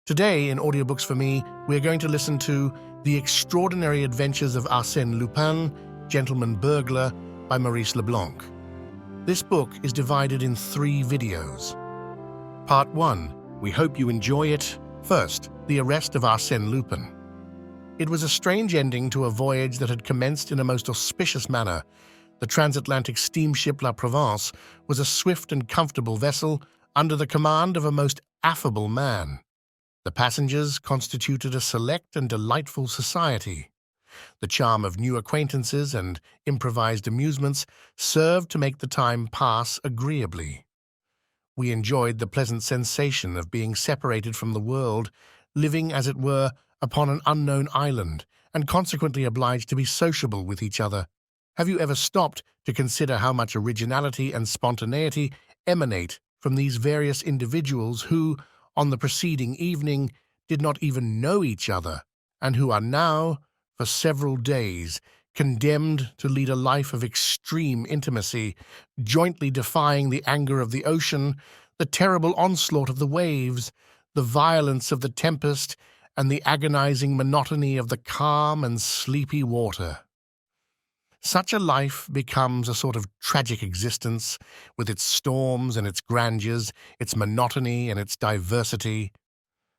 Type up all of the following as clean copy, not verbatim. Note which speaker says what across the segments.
Speaker 1: Today, in Audiobooks for Me, we're going to listen to The Extraordinary Adventures of Arsène Lupin, Gentleman-Burglar by Maurice Leblanc. This book is divided in 3 videos. Part 1. We hope you enjoy it. First, the arrest of Arsène Lupin. It was a strange ending to a voyage that had commenced in a most auspicious manner. The transatlantic steamship La Provence was a swift and comfortable vessel under the command of a most affable man. The passengers constituted a select and delightful society. The charm of new acquaintances and improvised amusements served to make the time pass agreeably. We enjoyed the pleasant sensation of being separated from the world, living, as it were, upon an unknown island, and consequently obliged to be sociable with each other. Have you ever stopped to consider how much originality and spontaneity emanate from these various individuals who, on the preceding evening, did not even know each other, and who are now, for several days, condemned to lead a life of extreme intimacy, jointly defying the anger of the ocean, the terrible onslaught of the waves, the violence of the tempest, and the agonizing monotony of the calm and sleepy water. Such a life becomes a sort of tragic existence, with its storms and its grandeurs, its monotony and its diversity.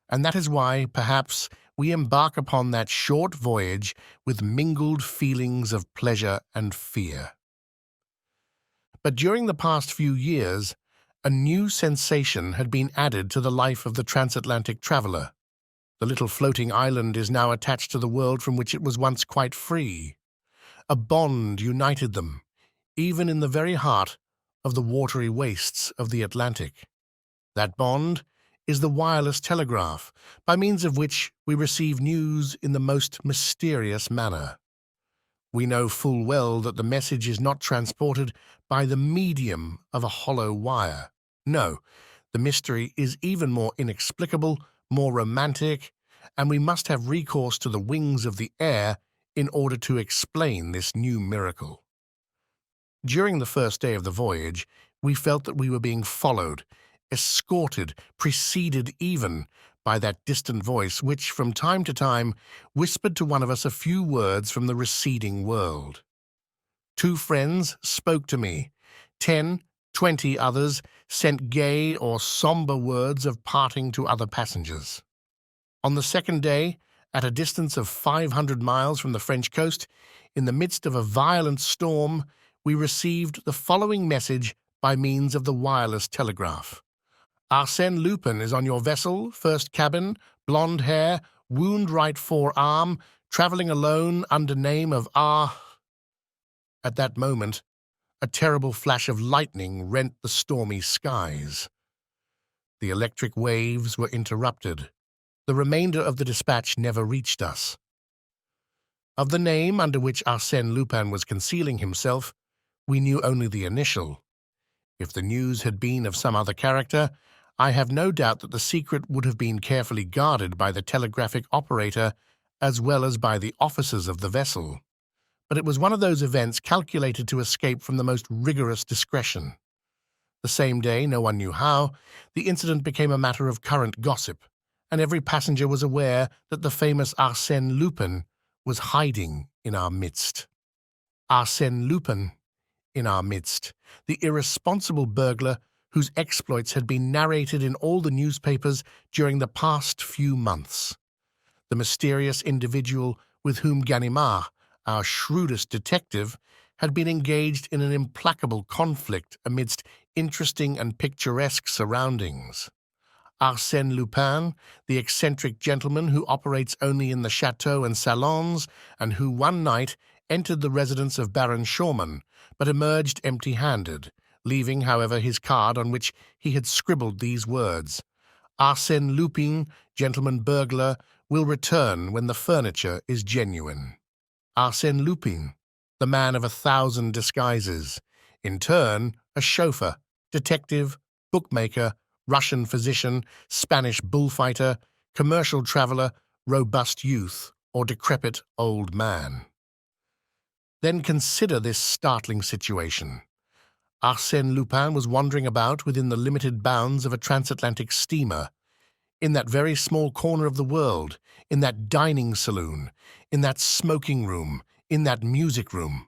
Speaker 1: And that is why, perhaps, we embark upon that short voyage with mingled feelings of pleasure and fear. But during the past few years, a new sensation had been added to the life of the transatlantic traveler. The little floating island is now attached to the world from which it was once quite free. A bond united them, even in the very heart of the watery wastes of the Atlantic. That bond is the wireless telegraph, by means of which we receive news in the most mysterious manner. We know full well that the message is not transported by the medium of a hollow wire. No, the mystery is even more inexplicable, more romantic, and we must have recourse to the wings of the air in order to explain this new miracle. During the first day of the voyage, we felt that we were being followed, escorted, preceded even by that distant voice which, from time to time, whispered to one of us a few words from the receding world. 2 friends spoke to me. 10, 20 others sent gay or somber words of parting to other passengers. On the second day, at a distance of 500 miles from the French coast, in the midst of a violent storm, we received the following message by means of the wireless telegraph. Arsène Lupin is on your vessel, first cabin, blonde hair, wound right forearm, traveling alone under name of At that moment, a terrible flash of lightning rent the stormy skies. The electric waves were interrupted. The remainder of the dispatch never reached us. Of the name under which Arsène Lupin was concealing himself, we knew only the initial. If the news had been of some other character, I have no doubt that the secret would have been carefully guarded by the telegraphic operator as well as by the officers of the vessel. But it was one of those events calculated to escape from the most rigorous discretion. The same day, no one knew how, the incident became a matter of current gossip, and every passenger was aware that the famous Arsène Lupin was hiding in our midst. Arsène Lupin in our midst, the irresponsible burglar whose exploits had been narrated in all the newspapers during the past few months. The mysterious individual with whom Ganimard, our shrewdest detective, had been engaged in an implacable conflict amidst interesting and picturesque surroundings. Arsène Lupin, the eccentric gentleman who operates only in the chateaux and salons, and who one night entered the residence of Baron Schaumann, but emerged empty-handed, leaving, however, his card on which he had scribbled these words: Arsène Lupin, Gentleman-Burglar, will return when the furniture is genuine. Arsène Lupin, the man of 1,000 disguises, in turn a chauffeur, detective, bookmaker, Russian physician, Spanish bullfighter, commercial traveler, robust youth, or decrepit old man. Then consider this startling situation. Arsène Lupin was wandering about within the limited bounds of a transatlantic steamer. in that very small corner of the world, in that dining saloon, in that smoking room, in that music room.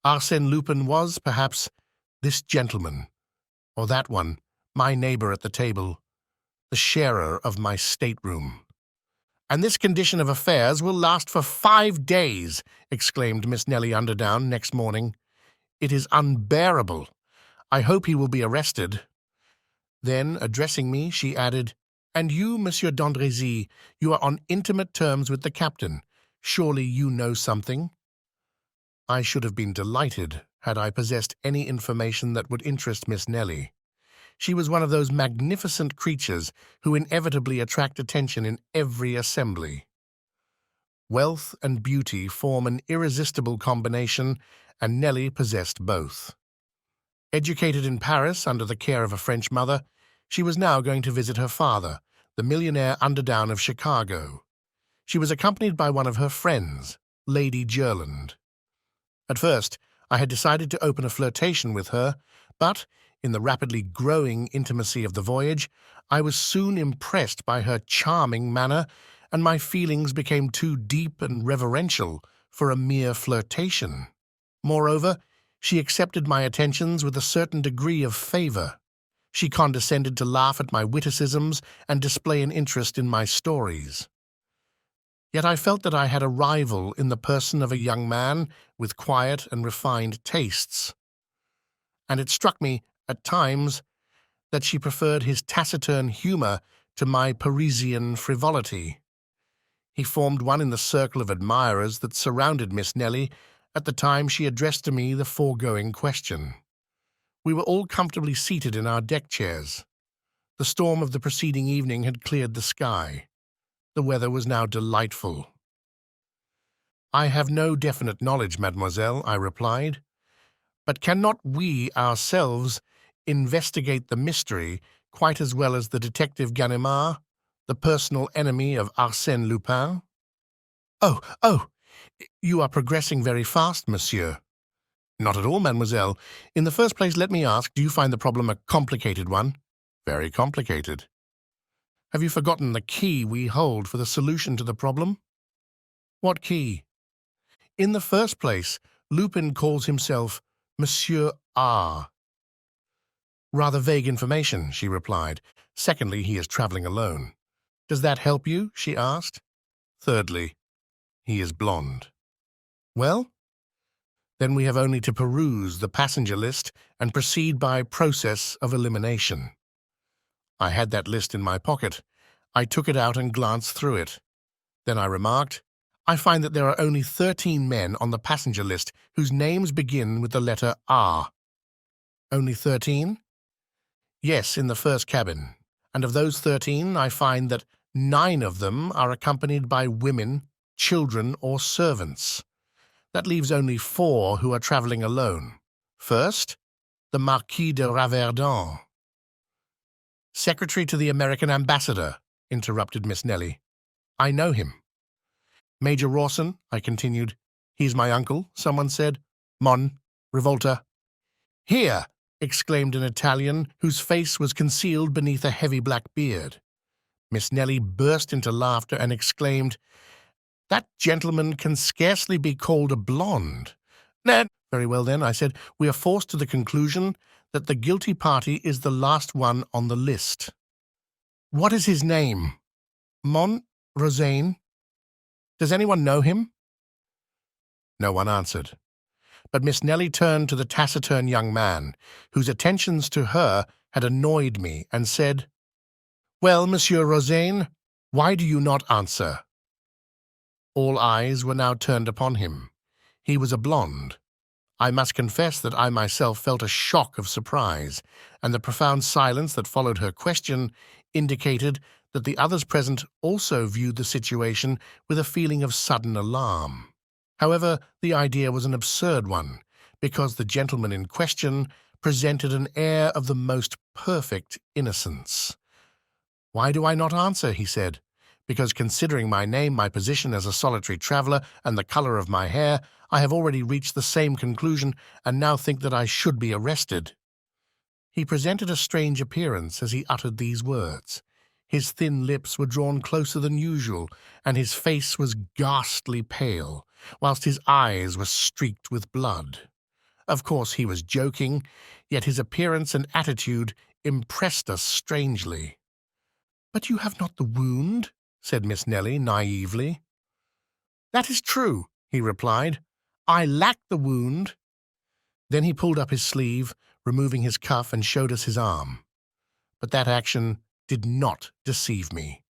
Speaker 1: Arsène Lupin was, perhaps, this gentleman, or that one, my neighbor at the table, the sharer of my stateroom. "And this condition of affairs will last for 5 days," exclaimed Miss Nellie Underdown next morning. "It is unbearable. I hope he will be arrested." Then, addressing me, she added, "And you, Monsieur d'Andrézy, you are on intimate terms with the captain. Surely you know something?" I should have been delighted had I possessed any information that would interest Miss Nellie. She was one of those magnificent creatures who inevitably attract attention in every assembly. Wealth and beauty form an irresistible combination, and Nellie possessed both. Educated in Paris under the care of a French mother, she was now going to visit her father, the millionaire Underdown of Chicago. She was accompanied by one of her friends, Lady Jerland. At first, I had decided to open a flirtation with her, but, in the rapidly growing intimacy of the voyage, I was soon impressed by her charming manner, and my feelings became too deep and reverential for a mere flirtation. Moreover, she accepted my attentions with a certain degree of favor. She condescended to laugh at my witticisms and display an interest in my stories. Yet I felt that I had a rival in the person of a young man with quiet and refined tastes. And it struck me, at times, that she preferred his taciturn humor to my Parisian frivolity. He formed one in the circle of admirers that surrounded Miss Nellie at the time she addressed to me the foregoing question. We were all comfortably seated in our deck chairs. The storm of the preceding evening had cleared the sky. The weather was now delightful. "I have no definite knowledge, mademoiselle," I replied. "But cannot we ourselves investigate the mystery quite as well as the detective Ganimard, the personal enemy of Arsène Lupin?" Oh, you are progressing very fast, monsieur." "Not at all, mademoiselle. In the first place, let me ask, do you find the problem a complicated one?" "Very complicated." "Have you forgotten the key we hold for the solution to the problem?" "What key?" "In the first place, Lupin calls himself Monsieur R." "Rather vague information," she replied. "Secondly, he is traveling alone." "Does that help you?" she asked. "Thirdly, he is blonde." "Well, then we have only to peruse the passenger list and proceed by process of elimination." I had that list in my pocket. I took it out and glanced through it. Then I remarked, "I find that there are only 13 men on the passenger list whose names begin with the letter R." "Only 13? "Yes, in the first cabin. And of those 13, I find that 9 of them are accompanied by women, children, or servants. That leaves only 4 who are traveling alone. First, the Marquis de Raverdun." "Secretary to the American ambassador," interrupted Miss Nellie. "I know him." "Major Rawson," I continued. "He's my uncle," someone said. "Mon, Revolta." "Here!" exclaimed an Italian whose face was concealed beneath a heavy black beard. Miss Nellie burst into laughter and exclaimed, "That gentleman can scarcely be called a blonde." "Ned." "Very well, then," I said, "we are forced to the conclusion that the guilty party is the last one on the list." "What is his name?" "Mon Rosaine." "Does anyone know him?" No one answered. But Miss Nellie turned to the taciturn young man, whose attentions to her had annoyed me, and said, "Well, Monsieur Rosaine, why do you not answer?" All eyes were now turned upon him. He was a blonde. I must confess that I myself felt a shock of surprise, and the profound silence that followed her question indicated that the others present also viewed the situation with a feeling of sudden alarm. However, the idea was an absurd one, because the gentleman in question presented an air of the most perfect innocence. "Why do I not answer?" he said. "Because considering my name, my position as a solitary traveller, and the colour of my hair, I have already reached the same conclusion, and now think that I should be arrested." He presented a strange appearance as he uttered these words. His thin lips were drawn closer than usual, and his face was ghastly pale, whilst his eyes were streaked with blood. Of course he was joking, yet his appearance and attitude impressed us strangely. "But you have not the wound," said Miss Nelly naively. "That is true," he replied. "I lack the wound." Then he pulled up his sleeve, removing his cuff, and showed us his arm. But that action did not deceive me.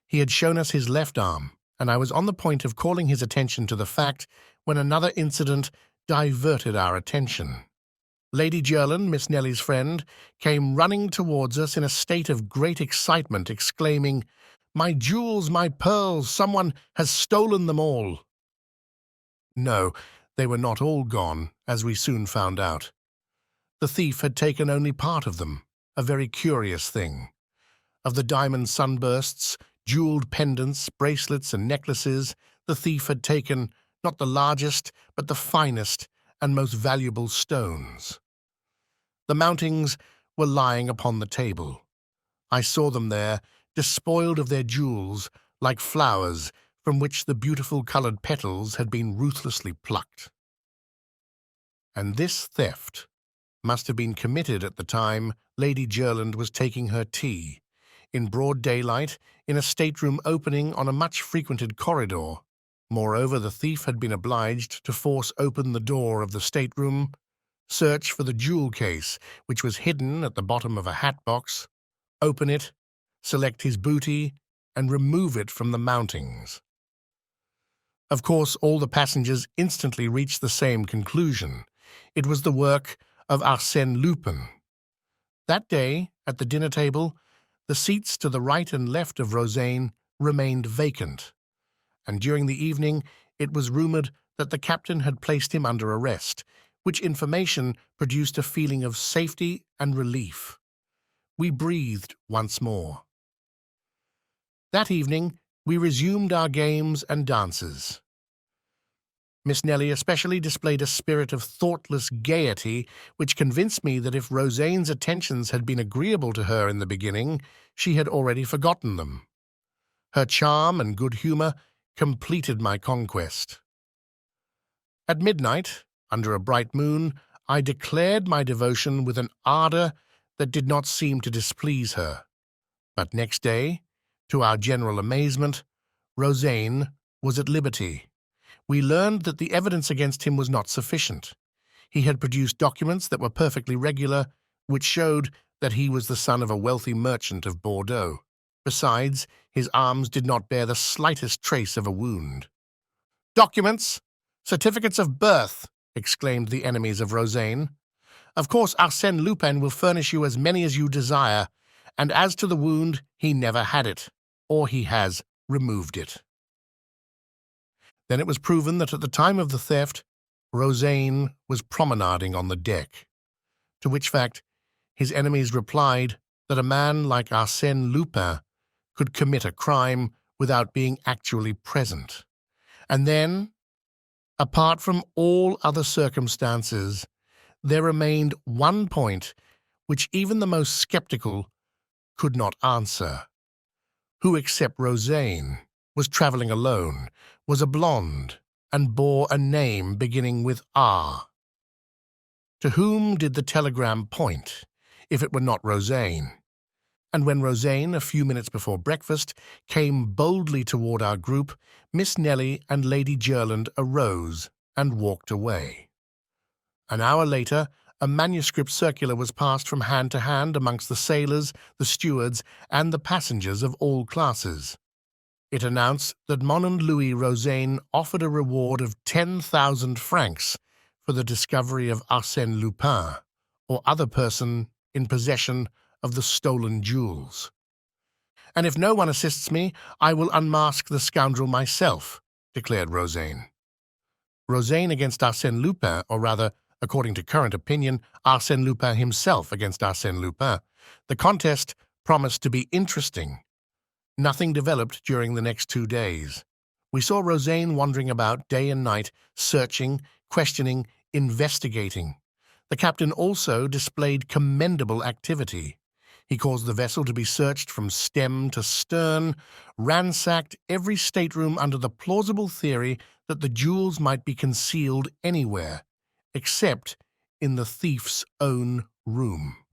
Speaker 1: He had shown us his left arm, and I was on the point of calling his attention to the fact when another incident diverted our attention. Lady Jerland, Miss Nelly's friend, came running towards us in a state of great excitement, exclaiming, "My jewels, my pearls, someone has stolen them all." No, they were not all gone, as we soon found out. The thief had taken only part of them, a very curious thing. Of the diamond sunbursts, jeweled pendants, bracelets, and necklaces, the thief had taken not the largest, but the finest and most valuable stones. The mountings were lying upon the table. I saw them there, despoiled of their jewels, like flowers from which the beautiful coloured petals had been ruthlessly plucked. And this theft must have been committed at the time Lady Jerland was taking her tea, in broad daylight, in a stateroom opening on a much-frequented corridor. Moreover, the thief had been obliged to force open the door of the stateroom, search for the jewel case, which was hidden at the bottom of a hat box, open it, select his booty, and remove it from the mountings. Of course, all the passengers instantly reached the same conclusion. It was the work of Arsène Lupin. That day, at the dinner table, the seats to the right and left of Rosaine remained vacant, and during the evening it was rumoured that the captain had placed him under arrest, which information produced a feeling of safety and relief. We breathed once more. That evening we resumed our games and dances. Miss Nelly especially displayed a spirit of thoughtless gaiety which convinced me that if Rosaine's attentions had been agreeable to her in the beginning, she had already forgotten them. Her charm and good humour completed my conquest. At midnight, under a bright moon, I declared my devotion with an ardour that did not seem to displease her. But next day, to our general amazement, Rosaine was at liberty. We learned that the evidence against him was not sufficient. He had produced documents that were perfectly regular, which showed that he was the son of a wealthy merchant of Bordeaux. Besides, his arms did not bear the slightest trace of a wound. "Documents! Certificates of birth!" exclaimed the enemies of Rosaine. "Of course Arsène Lupin will furnish you as many as you desire, and as to the wound, he never had it, or he has removed it." Then it was proven that at the time of the theft, Rosaine was promenading on the deck, to which fact his enemies replied that a man like Arsène Lupin could commit a crime without being actually present. And then, apart from all other circumstances, there remained one point which even the most sceptical could not answer. Who except Rosaine was travelling alone, was a blonde, and bore a name beginning with R? To whom did the telegram point, if it were not Rosaine? And when Rosaine, a few minutes before breakfast, came boldly toward our group, Miss Nelly and Lady Jerland arose and walked away. An hour later, a manuscript circular was passed from hand to hand amongst the sailors, the stewards, and the passengers of all classes. It announced that Mon Louis Rosaine offered a reward of 10,000 francs for the discovery of Arsène Lupin or other person in possession of the stolen jewels. "And if no one assists me, I will unmask the scoundrel myself," declared Rosaine. Rosaine against Arsène Lupin, or rather, according to current opinion, Arsène Lupin himself against Arsène Lupin. The contest promised to be interesting. Nothing developed during the next 2 days. We saw Rosaine wandering about day and night, searching, questioning, investigating. The captain also displayed commendable activity. He caused the vessel to be searched from stem to stern, ransacked every stateroom under the plausible theory that the jewels might be concealed anywhere, except in the thief's own room.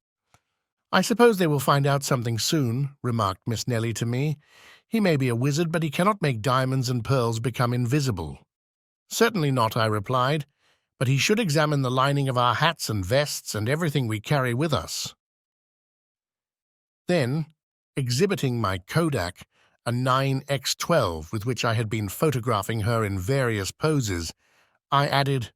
Speaker 1: "I suppose they will find out something soon," remarked Miss Nellie to me. "He may be a wizard, but he cannot make diamonds and pearls become invisible." "Certainly not," I replied, "but he should examine the lining of our hats and vests and everything we carry with us." Then, exhibiting my Kodak, a 9x12 with which I had been photographing her in various poses, I added,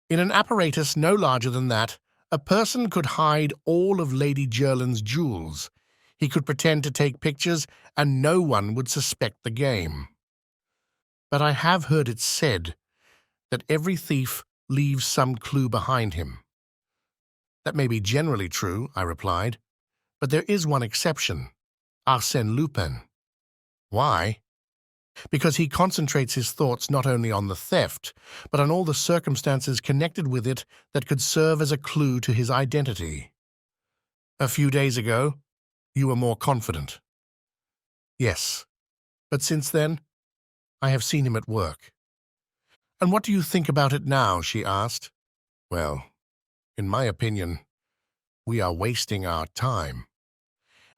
Speaker 1: "In an apparatus no larger than that, a person could hide all of Lady Jerland's jewels. He could pretend to take pictures, and no one would suspect the game. But I have heard it said that every thief leaves some clue behind him." "That may be generally true," I replied, "but there is one exception, Arsène Lupin." "Why?" "Because he concentrates his thoughts not only on the theft, but on all the circumstances connected with it that could serve as a clue to his identity." "A few days ago, you were more confident." "Yes, but since then, I have seen him at work." "And what do you think about it now?" she asked. "Well, in my opinion, we are wasting our time."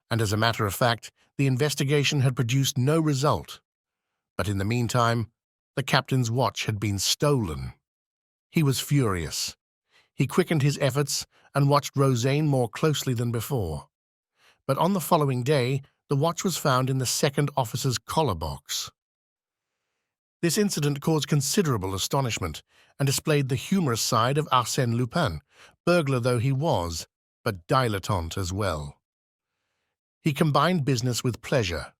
Speaker 1: And as a matter of fact, the investigation had produced no result. But in the meantime, the captain's watch had been stolen. He was furious. He quickened his efforts and watched Rosaine more closely than before. But on the following day, the watch was found in the second officer's collar box. This incident caused considerable astonishment and displayed the humorous side of Arsène Lupin, burglar though he was, but dilettante as well. He combined business with pleasure.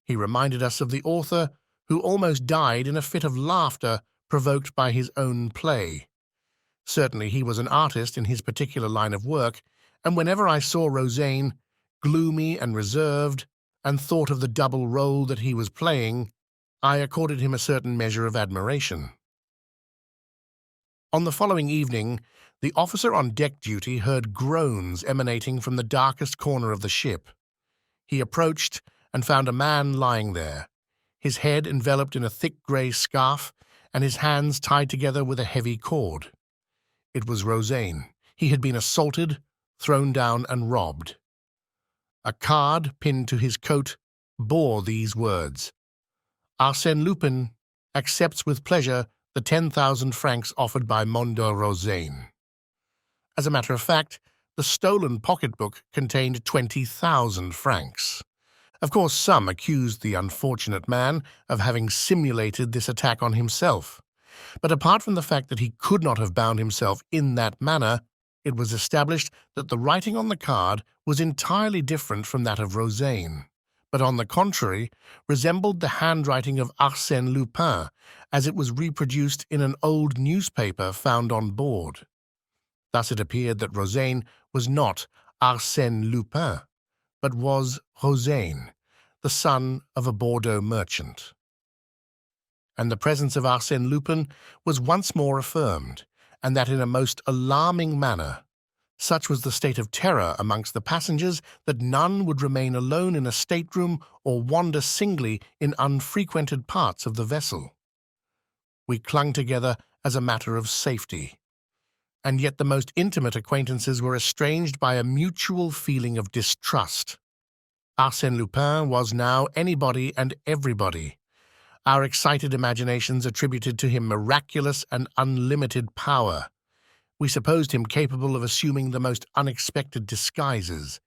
Speaker 1: He reminded us of the author who almost died in a fit of laughter provoked by his own play. Certainly he was an artist in his particular line of work, and whenever I saw Rosaine, gloomy and reserved, and thought of the double role that he was playing, I accorded him a certain measure of admiration. On the following evening, the officer on deck duty heard groans emanating from the darkest corner of the ship. He approached and found a man lying there, his head enveloped in a thick grey scarf and his hands tied together with a heavy cord. It was Rosaine. He had been assaulted, thrown down, and robbed. A card pinned to his coat bore these words: "Arsène Lupin accepts with pleasure the 10,000 francs offered by Mondo Rosaine." As a matter of fact, the stolen pocketbook contained 20,000 francs. Of course, some accused the unfortunate man of having simulated this attack on himself. But apart from the fact that he could not have bound himself in that manner, it was established that the writing on the card was entirely different from that of Rosaine, but on the contrary, resembled the handwriting of Arsène Lupin, as it was reproduced in an old newspaper found on board. Thus it appeared that Rosaine was not Arsène Lupin, but was Rosaine, the son of a Bordeaux merchant. And the presence of Arsène Lupin was once more affirmed, and that in a most alarming manner. Such was the state of terror amongst the passengers that none would remain alone in a stateroom or wander singly in unfrequented parts of the vessel. We clung together as a matter of safety, and yet the most intimate acquaintances were estranged by a mutual feeling of distrust. Arsène Lupin was now anybody and everybody. Our excited imaginations attributed to him miraculous and unlimited power. We supposed him capable of assuming the most unexpected disguises,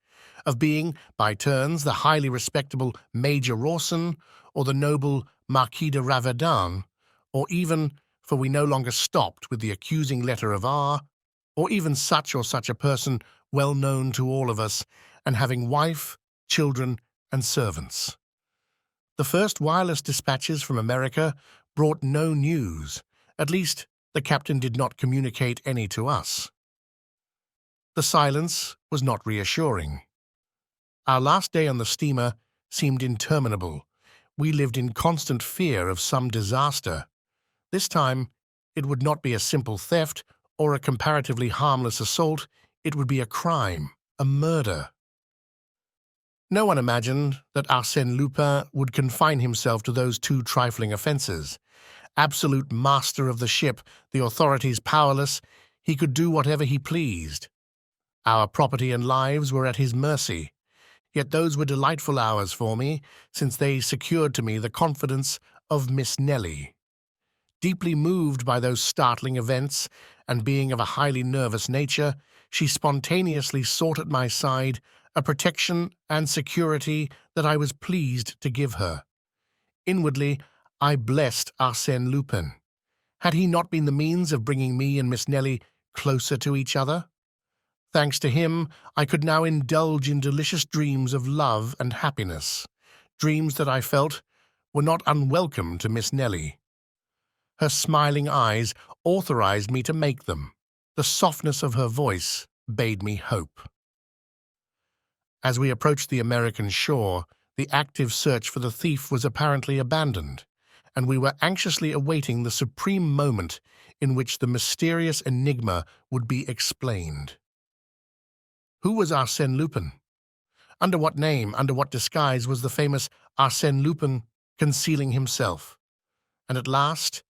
Speaker 1: of being, by turns, the highly respectable Major Rawson, or the noble Marquis de Raverdan, or even, for we no longer stopped with the accusing letter of R, or even such or such a person well known to all of us, and having wife, children, and servants. The first wireless dispatches from America brought no news. At least, the captain did not communicate any to us. The silence was not reassuring. Our last day on the steamer seemed interminable. We lived in constant fear of some disaster. This time, it would not be a simple theft or a comparatively harmless assault. It would be a crime, a murder. No one imagined that Arsène Lupin would confine himself to those two trifling offences. Absolute master of the ship, the authorities powerless, he could do whatever he pleased. Our property and lives were at his mercy. Yet those were delightful hours for me, since they secured to me the confidence of Miss Nellie. Deeply moved by those startling events, and being of a highly nervous nature, she spontaneously sought at my side a protection and security that I was pleased to give her. Inwardly, I blessed Arsène Lupin. Had he not been the means of bringing me and Miss Nellie closer to each other? Thanks to him, I could now indulge in delicious dreams of love and happiness, dreams that I felt were not unwelcome to Miss Nellie. Her smiling eyes authorized me to make them. The softness of her voice bade me hope. As we approached the American shore, the active search for the thief was apparently abandoned, and we were anxiously awaiting the supreme moment in which the mysterious enigma would be explained. Who was Arsène Lupin? Under what name, under what disguise was the famous Arsène Lupin concealing himself? And at last,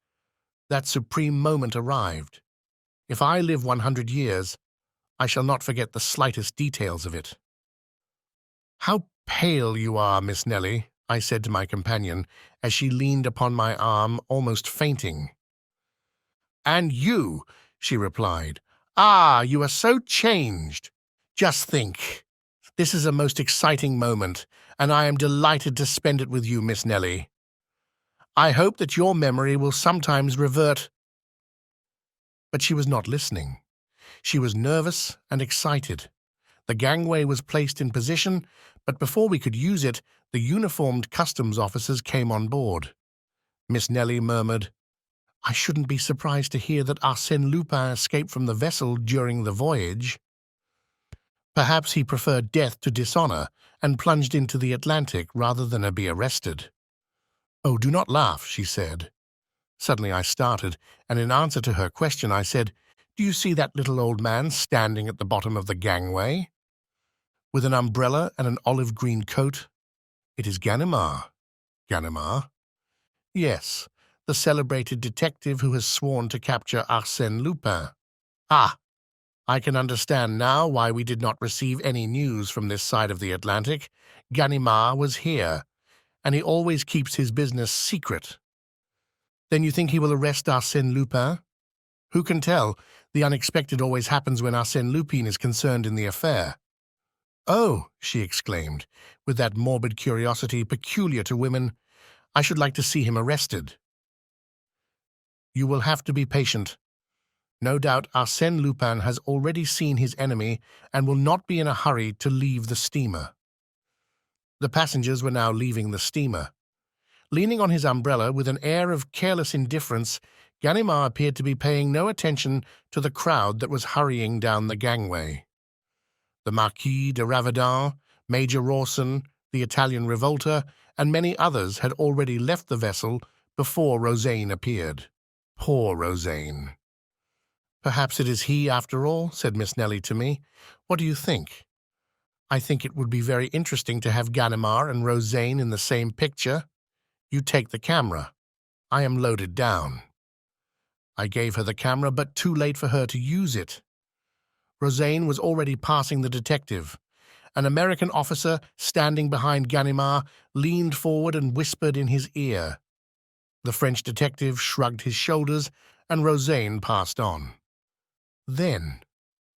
Speaker 1: that supreme moment arrived. If I live 100 years, I shall not forget the slightest details of it. "How pale you are, Miss Nellie," I said to my companion, as she leaned upon my arm, almost fainting. "And you," she replied. "Ah, you are so changed. Just think. This is a most exciting moment, and I am delighted to spend it with you, Miss Nellie. I hope that your memory will sometimes revert—" But she was not listening. She was nervous and excited. The gangway was placed in position, but before we could use it, the uniformed customs officers came on board. Miss Nellie murmured, "I shouldn't be surprised to hear that Arsène Lupin escaped from the vessel during the voyage. Perhaps he preferred death to dishonor and plunged into the Atlantic rather than be arrested." "Oh, do not laugh," she said. Suddenly I started, and in answer to her question I said, "Do you see that little old man standing at the bottom of the gangway, with an umbrella and an olive-green coat? It is Ganimard." "Ganimard?" "Yes, the celebrated detective who has sworn to capture Arsène Lupin." "Ah! I can understand now why we did not receive any news from this side of the Atlantic. Ganimard was here, and he always keeps his business secret." "Then you think he will arrest Arsène Lupin?" "Who can tell? The unexpected always happens when Arsène Lupin is concerned in the affair." "Oh," she exclaimed, with that morbid curiosity peculiar to women, "I should like to see him arrested." "You will have to be patient. No doubt Arsène Lupin has already seen his enemy and will not be in a hurry to leave the steamer." The passengers were now leaving the steamer. Leaning on his umbrella with an air of careless indifference, Ganimard appeared to be paying no attention to the crowd that was hurrying down the gangway. The Marquis de Raverdan, Major Rawson, the Italian revolter, and many others had already left the vessel before Rosaine appeared. Poor Rosaine. "Perhaps it is he after all," said Miss Nellie to me. "What do you think?" "I think it would be very interesting to have Ganimard and Rosaine in the same picture. You take the camera. I am loaded down." I gave her the camera, but too late for her to use it. Rosaine was already passing the detective. An American officer, standing behind Ganimard, leaned forward and whispered in his ear. The French detective shrugged his shoulders, and Rosaine passed on. Then,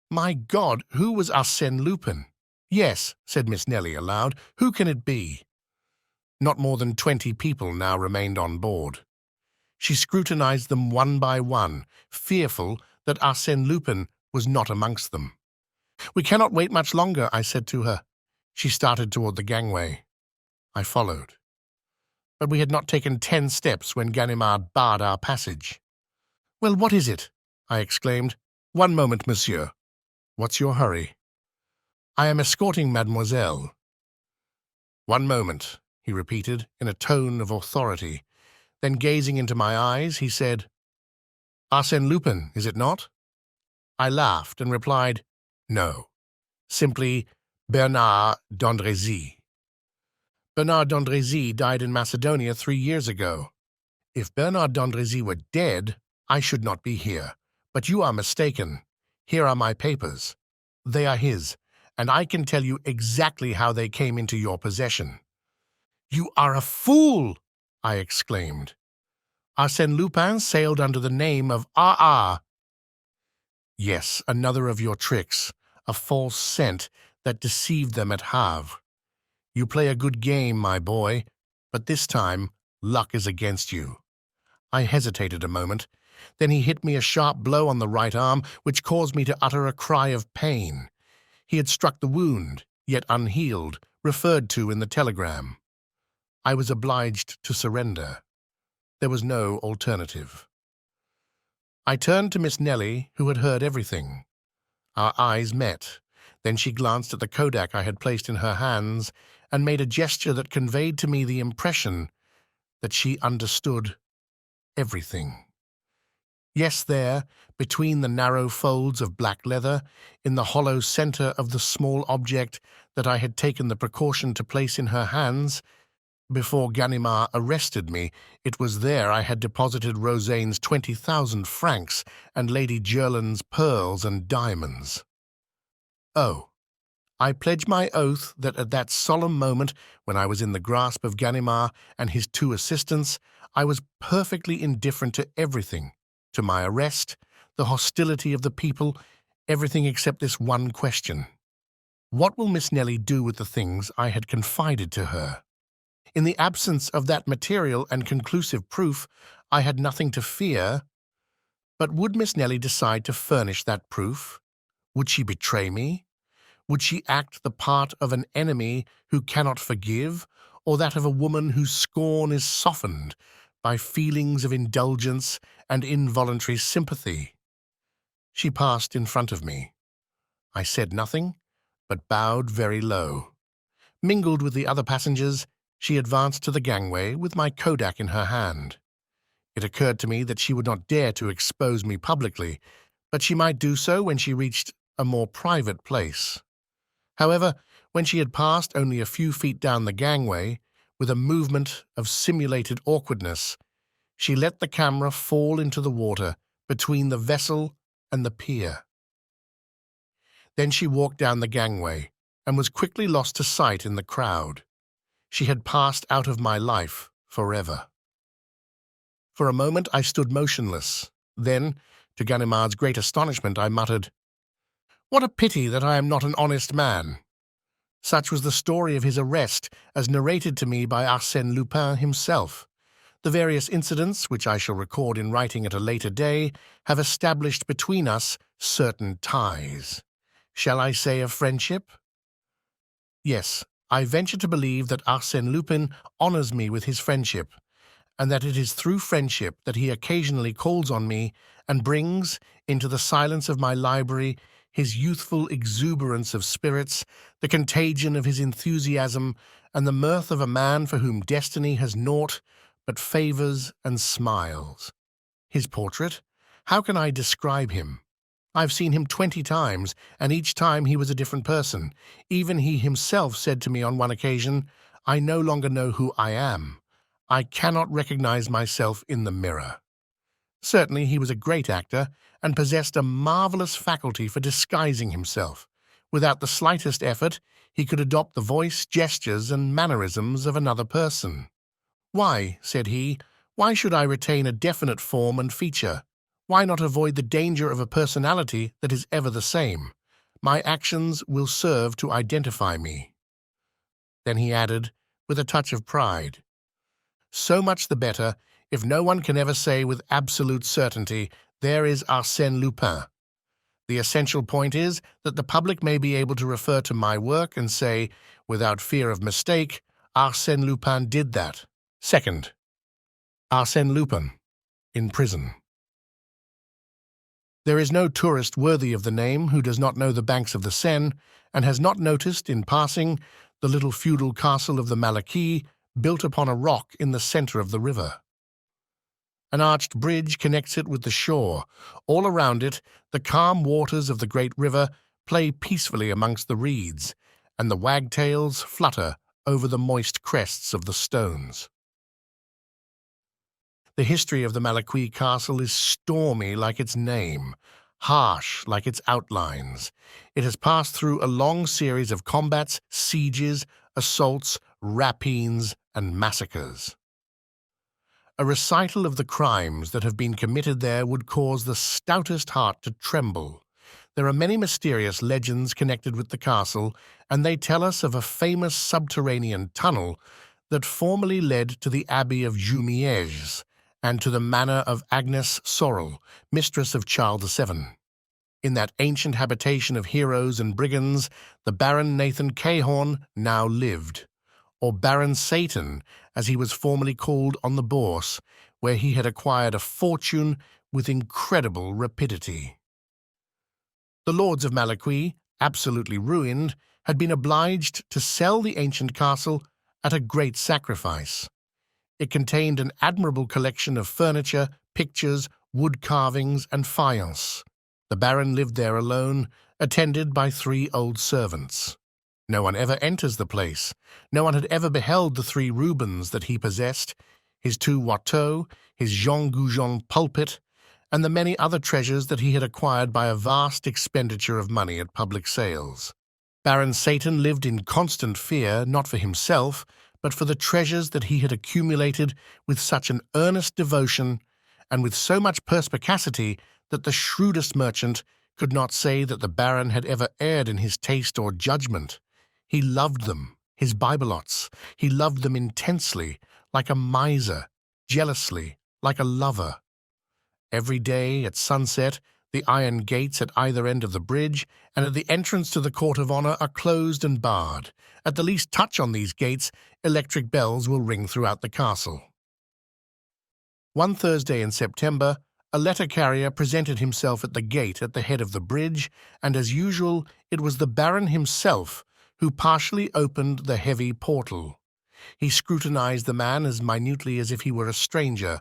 Speaker 1: my God, who was Arsène Lupin? "Yes," said Miss Nellie aloud, "who can it be?" Not more than 20 people now remained on board. She scrutinized them one by one, fearful that Arsène Lupin was not amongst them. "We cannot wait much longer," I said to her. She started toward the gangway. I followed. But we had not taken 10 steps when Ganimard barred our passage. "Well, what is it?" I exclaimed. "One moment, monsieur." "What's your hurry?" "I am escorting mademoiselle." "One moment," he repeated in a tone of authority. Then, gazing into my eyes, he said, "Arsène Lupin, is it not?" I laughed and replied, "No, simply Bernard d'Andrézy." Bernard d'Andrézy died in Macedonia 3 years ago. If Bernard d'Andrézy were dead, I should not be here. But you are mistaken. Here are my papers. They are his, and I can tell you exactly how they came into your possession." "You are a fool!" I exclaimed. "Arsène Lupin sailed under the name of R.R." "Yes, another of your tricks, a false scent that deceived them at Havre. You play a good game, my boy, but this time luck is against you." I hesitated a moment. Then he hit me a sharp blow on the right arm, which caused me to utter a cry of pain. He had struck the wound, yet unhealed, referred to in the telegram. I was obliged to surrender. There was no alternative. I turned to Miss Nellie, who had heard everything. Our eyes met. Then she glanced at the kodak I had placed in her hands and made a gesture that conveyed to me the impression that she understood everything. Yes, there, between the narrow folds of black leather, in the hollow center of the small object that I had taken the precaution to place in her hands, before Ganimard arrested me, it was there I had deposited Rosane's 20,000 francs and Lady Jerland's pearls and diamonds. Oh, I pledge my oath that at that solemn moment, when I was in the grasp of Ganimard and his 2 assistants, I was perfectly indifferent to everything, to my arrest, the hostility of the people, everything except this one question. What will Miss Nellie do with the things I had confided to her? In the absence of that material and conclusive proof, I had nothing to fear. But would Miss Nellie decide to furnish that proof? Would she betray me? Would she act the part of an enemy who cannot forgive, or that of a woman whose scorn is softened by feelings of indulgence and involuntary sympathy? She passed in front of me. I said nothing, but bowed very low. Mingled with the other passengers, she advanced to the gangway with my kodak in her hand. It occurred to me that she would not dare to expose me publicly, but she might do so when she reached a more private place. However, when she had passed only a few feet down the gangway, with a movement of simulated awkwardness, she let the camera fall into the water between the vessel and the pier. Then she walked down the gangway and was quickly lost to sight in the crowd. She had passed out of my life forever. For a moment I stood motionless. Then, to Ganimard's great astonishment, I muttered, "What a pity that I am not an honest man." Such was the story of his arrest as narrated to me by Arsène Lupin himself. The various incidents, which I shall record in writing at a later day, have established between us certain ties. Shall I say of friendship? Yes, I venture to believe that Arsène Lupin honors me with his friendship, and that it is through friendship that he occasionally calls on me and brings, into the silence of my library, his youthful exuberance of spirits, the contagion of his enthusiasm, and the mirth of a man for whom destiny has naught but favors and smiles. His portrait? How can I describe him? I've seen him 20 times, and each time he was a different person. Even he himself said to me on one occasion, "I no longer know who I am. I cannot recognize myself in the mirror." Certainly he was a great actor and possessed a marvelous faculty for disguising himself. Without the slightest effort, he could adopt the voice, gestures, and mannerisms of another person. "Why," said he, "why should I retain a definite form and feature? Why not avoid the danger of a personality that is ever the same? My actions will serve to identify me." Then he added, with a touch of pride, "So much the better, if no one can ever say with absolute certainty, 'There is Arsène Lupin.' The essential point is that the public may be able to refer to my work and say, without fear of mistake, 'Arsène Lupin did that.' Second, Arsène Lupin, in prison. There is no tourist worthy of the name who does not know the banks of the Seine and has not noticed, in passing, the little feudal castle of the Malaquis built upon a rock in the center of the river. An arched bridge connects it with the shore. All around it, the calm waters of the great river play peacefully amongst the reeds, and the wagtails flutter over the moist crests of the stones. The history of the Malaquis castle is stormy like its name, harsh like its outlines. It has passed through a long series of combats, sieges, assaults, rapines, and massacres. A recital of the crimes that have been committed there would cause the stoutest heart to tremble. There are many mysterious legends connected with the castle, and they tell us of a famous subterranean tunnel that formerly led to the Abbey of Jumièges and to the manor of Agnes Sorel, mistress of Charles VII. In that ancient habitation of heroes and brigands, the Baron Nathan Cahorn now lived, or Baron Satan, as he was formerly called on the Bourse, where he had acquired a fortune with incredible rapidity. The lords of Malaquis, absolutely ruined, had been obliged to sell the ancient castle at a great sacrifice. It contained an admirable collection of furniture, pictures, wood carvings, and faience. The Baron lived there alone, attended by 3 old servants. No one ever enters the place. No one had ever beheld the 3 Rubens that he possessed, his 2 Watteaux, his Jean Goujon pulpit, and the many other treasures that he had acquired by a vast expenditure of money at public sales. Baron Satan lived in constant fear, not for himself, but for the treasures that he had accumulated with such an earnest devotion and with so much perspicacity that the shrewdest merchant could not say that the Baron had ever erred in his taste or judgment. He loved them, his bibelots. He loved them intensely, like a miser, jealously, like a lover. Every day at sunset, the iron gates at either end of the bridge and at the entrance to the Court of Honor are closed and barred. At the least touch on these gates, electric bells will ring throughout the castle. One Thursday in September, a letter carrier presented himself at the gate at the head of the bridge, and as usual, it was the Baron himself who partially opened the heavy portal. He scrutinized the man as minutely as if he were a stranger,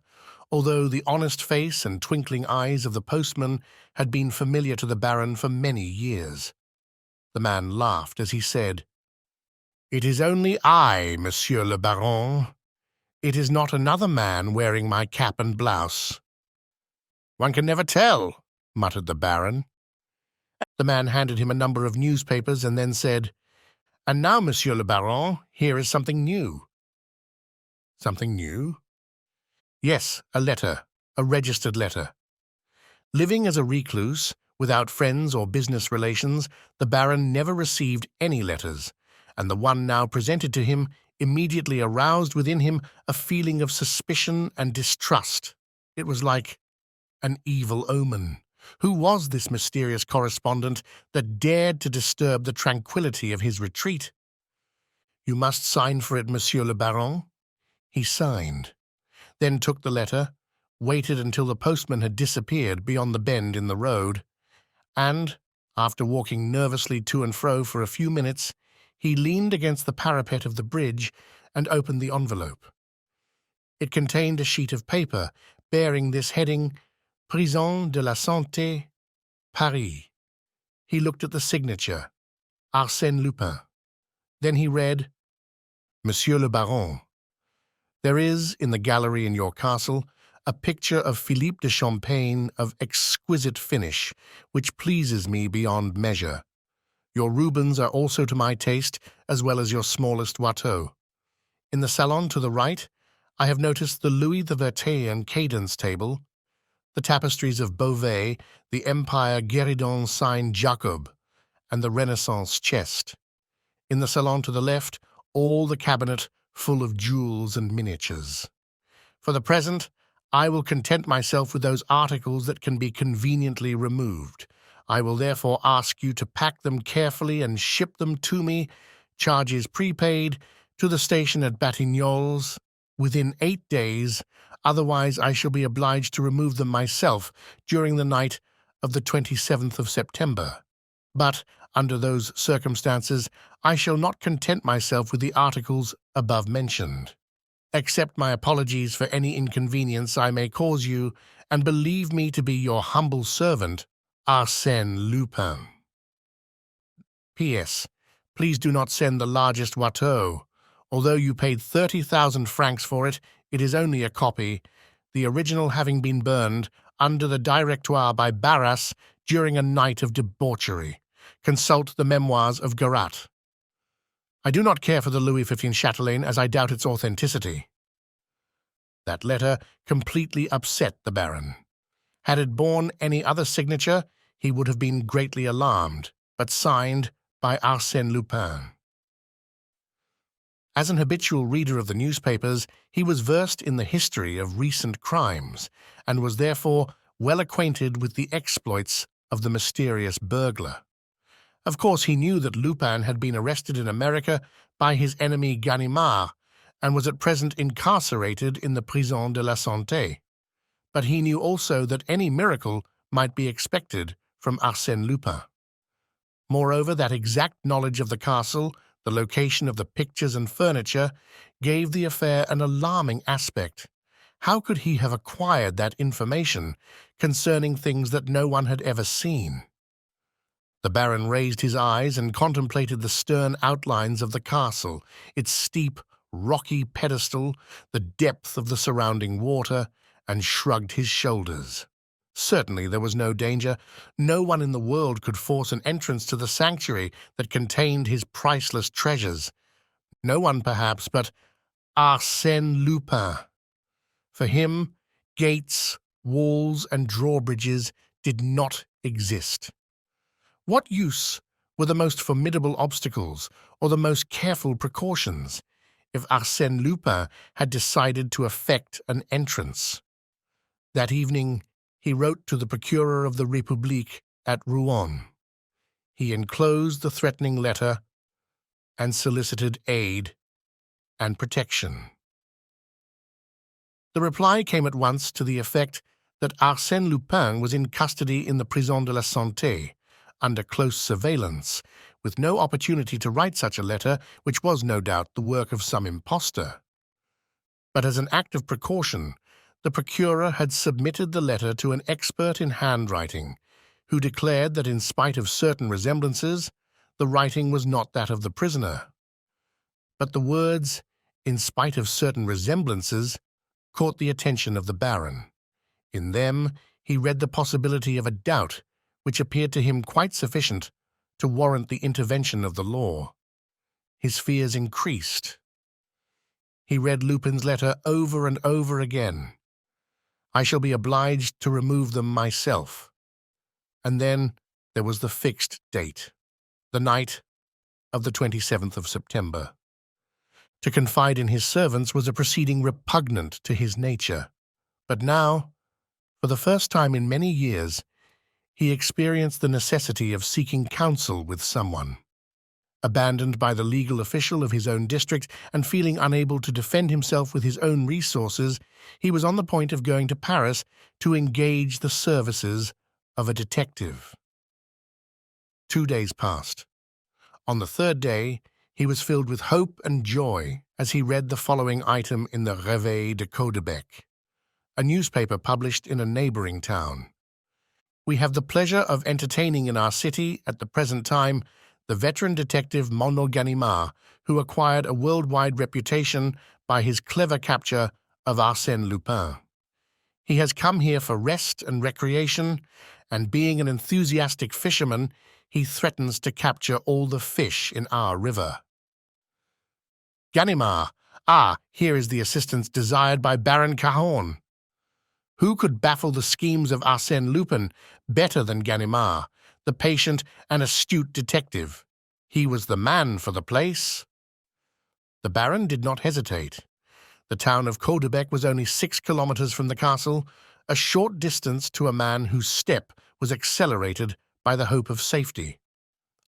Speaker 1: although the honest face and twinkling eyes of the postman had been familiar to the Baron for many years. The man laughed as he said, "It is only I, Monsieur le Baron. It is not another man wearing my cap and blouse." "One can never tell," muttered the Baron. The man handed him a number of newspapers and then said, "And now, Monsieur le Baron, here is something new." "Something new?" "Yes, a letter, a registered letter." Living as a recluse, without friends or business relations, the Baron never received any letters, and the one now presented to him immediately aroused within him a feeling of suspicion and distrust. It was like an evil omen. Who was this mysterious correspondent that dared to disturb the tranquillity of his retreat? "You must sign for it, Monsieur le Baron." He signed, then took the letter, waited until the postman had disappeared beyond the bend in the road, and, after walking nervously to and fro for a few minutes, he leaned against the parapet of the bridge and opened the envelope. It contained a sheet of paper bearing this heading, "Prison de la Santé, Paris." He looked at the signature, Arsène Lupin. Then he read, "Monsieur le Baron, there is, in the gallery in your castle, a picture of Philippe de Champagne of exquisite finish, which pleases me beyond measure. Your Rubens are also to my taste, as well as your smallest Watteau. In the salon to the right, I have noticed the Louis XIII cadence table, the tapestries of Beauvais, the Empire Guéridon sign Jacob, and the Renaissance chest. In the salon to the left, all the cabinet full of jewels and miniatures. For the present, I will content myself with those articles that can be conveniently removed. I will therefore ask you to pack them carefully and ship them to me, charges prepaid, to the station at Batignolles, within 8 days, otherwise I shall be obliged to remove them myself during the night of the 27th of September. But, under those circumstances, I shall not content myself with the articles above mentioned. Accept my apologies for any inconvenience I may cause you, and believe me to be your humble servant, Arsène Lupin. P.S. Please do not send the largest Watteau, Although you paid 30,000 francs for it, it is only a copy, the original having been burned under the Directoire by Barras during a night of debauchery. Consult the memoirs of Garat. I do not care for the Louis XV chatelaine, as I doubt its authenticity. That letter completely upset the Baron. Had it borne any other signature, he would have been greatly alarmed, but signed by Arsène Lupin. As an habitual reader of the newspapers, he was versed in the history of recent crimes, and was therefore well acquainted with the exploits of the mysterious burglar. Of course, he knew that Lupin had been arrested in America by his enemy Ganimard, and was at present incarcerated in the Prison de la Santé. But he knew also that any miracle might be expected from Arsène Lupin. Moreover, that exact knowledge of the castle, the location of the pictures and furniture, gave the affair an alarming aspect. How could he have acquired that information concerning things that no one had ever seen? The Baron raised his eyes and contemplated the stern outlines of the castle, its steep, rocky pedestal, the depth of the surrounding water, and shrugged his shoulders. Certainly there was no danger. No one in the world could force an entrance to the sanctuary that contained his priceless treasures. No one, perhaps, but Arsène Lupin. For him, gates, walls, and drawbridges did not exist. What use were the most formidable obstacles or the most careful precautions if Arsène Lupin had decided to effect an entrance? That evening, he wrote to the Procureur of the République at Rouen. He enclosed the threatening letter and solicited aid and protection. The reply came at once to the effect that Arsène Lupin was in custody in the Prison de la Santé, under close surveillance, with no opportunity to write such a letter, which was no doubt the work of some impostor. But as an act of precaution, the Procureur had submitted the letter to an expert in handwriting, who declared that in spite of certain resemblances, the writing was not that of the prisoner. But the words, "in spite of certain resemblances," caught the attention of the Baron. In them he read the possibility of a doubt which appeared to him quite sufficient to warrant the intervention of the law. His fears increased. He read Lupin's letter over and over again. "I shall be obliged to remove them myself." And then there was the fixed date, the night of the 27th of September. To confide in his servants was a proceeding repugnant to his nature. But now, for the first time in many years, he experienced the necessity of seeking counsel with someone. Abandoned by the legal official of his own district and feeling unable to defend himself with his own resources, he was on the point of going to Paris to engage the services of a detective. 2 days passed. On the third day, he was filled with hope and joy as he read the following item in the Réveil de Caudebec, a newspaper published in a neighboring town. "We have the pleasure of entertaining in our city at the present time the veteran detective Monod Ganimard, who acquired a worldwide reputation by his clever capture of Arsène Lupin. He has come here for rest and recreation, and being an enthusiastic fisherman, he threatens to capture all the fish in our river." Ganimard! Ah, here is the assistance desired by Baron Cahorn. Who could baffle the schemes of Arsène Lupin better than Ganimard, the patient and astute detective? He was the man for the place. The Baron did not hesitate. The town of Caudebec was only 6 kilometers from the castle, a short distance to a man whose step was accelerated by the hope of safety.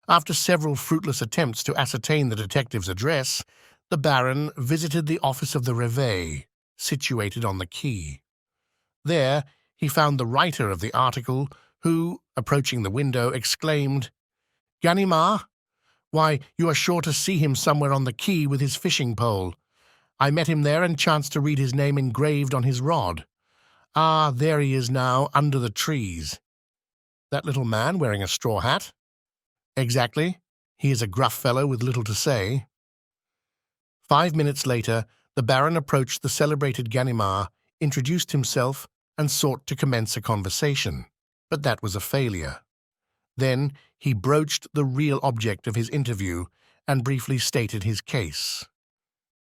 Speaker 1: After several fruitless attempts to ascertain the detective's address, the Baron visited the office of the Réveil, situated on the quay. There he found the writer of the article, who, approaching the window, exclaimed, "Ganimard? Why, you are sure to see him somewhere on the quay with his fishing pole. I met him there and chanced to read his name engraved on his rod. Ah, there he is now, under the trees." "That little man wearing a straw hat?" "Exactly. He is a gruff fellow with little to say." 5 minutes later, the Baron approached the celebrated Ganimard, introduced himself, and sought to commence a conversation. But that was a failure. Then he broached the real object of his interview and briefly stated his case.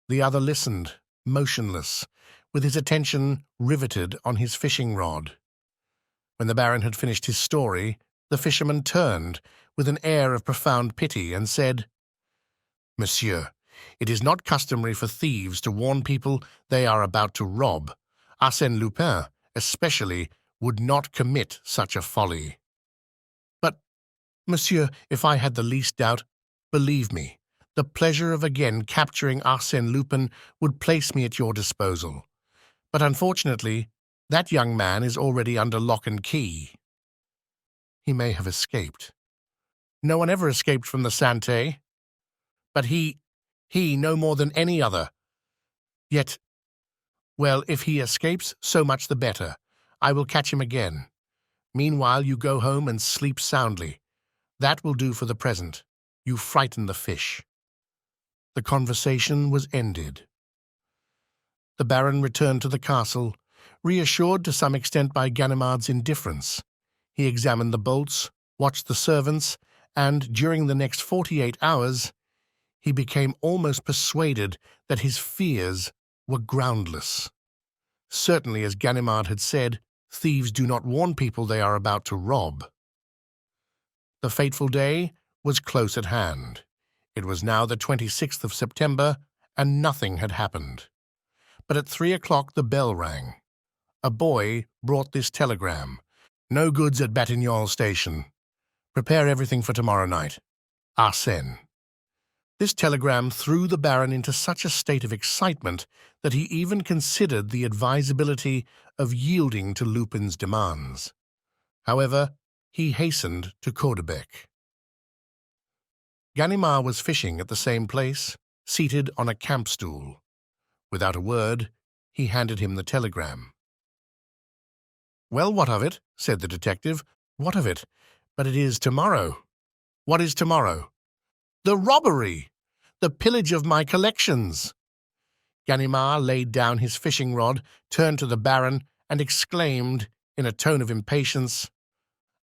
Speaker 1: The other listened, motionless, with his attention riveted on his fishing rod. When the Baron had finished his story, the fisherman turned, with an air of profound pity, and said, "Monsieur, it is not customary for thieves to warn people they are about to rob. Arsène Lupin, especially, would not commit such a folly." "But, monsieur, if I had the least doubt, believe me, the pleasure of again capturing Arsène Lupin would place me at your disposal. But unfortunately, that young man is already under lock and key." "He may have escaped." "No one ever escaped from the Santé. But he no more than any other. Yet, well, if he escapes, so much the better. I will catch him again. Meanwhile, you go home and sleep soundly. That will do for the present. You frighten the fish." The conversation was ended. The Baron returned to the castle, reassured to some extent by Ganimard's indifference. He examined the bolts, watched the servants, and, during the next 48 hours, he became almost persuaded that his fears were groundless. Certainly, as Ganimard had said, thieves do not warn people they are about to rob. The fateful day was close at hand. It was now the 26th of September, and nothing had happened. But at 3 o'clock the bell rang. A boy brought this telegram: "No goods at Batignolles station. Prepare everything for tomorrow night. Arsène." This telegram threw the Baron into such a state of excitement that he even considered the advisability of yielding to Lupin's demands. However, he hastened to Caudebec. Ganimard was fishing at the same place, seated on a camp stool. Without a word, he handed him the telegram. "Well, what of it?" said the detective. "What of it? But it is tomorrow." "What is tomorrow?" "The robbery! The pillage of my collections!" Ganimard laid down his fishing rod, turned to the Baron, and exclaimed, in a tone of impatience,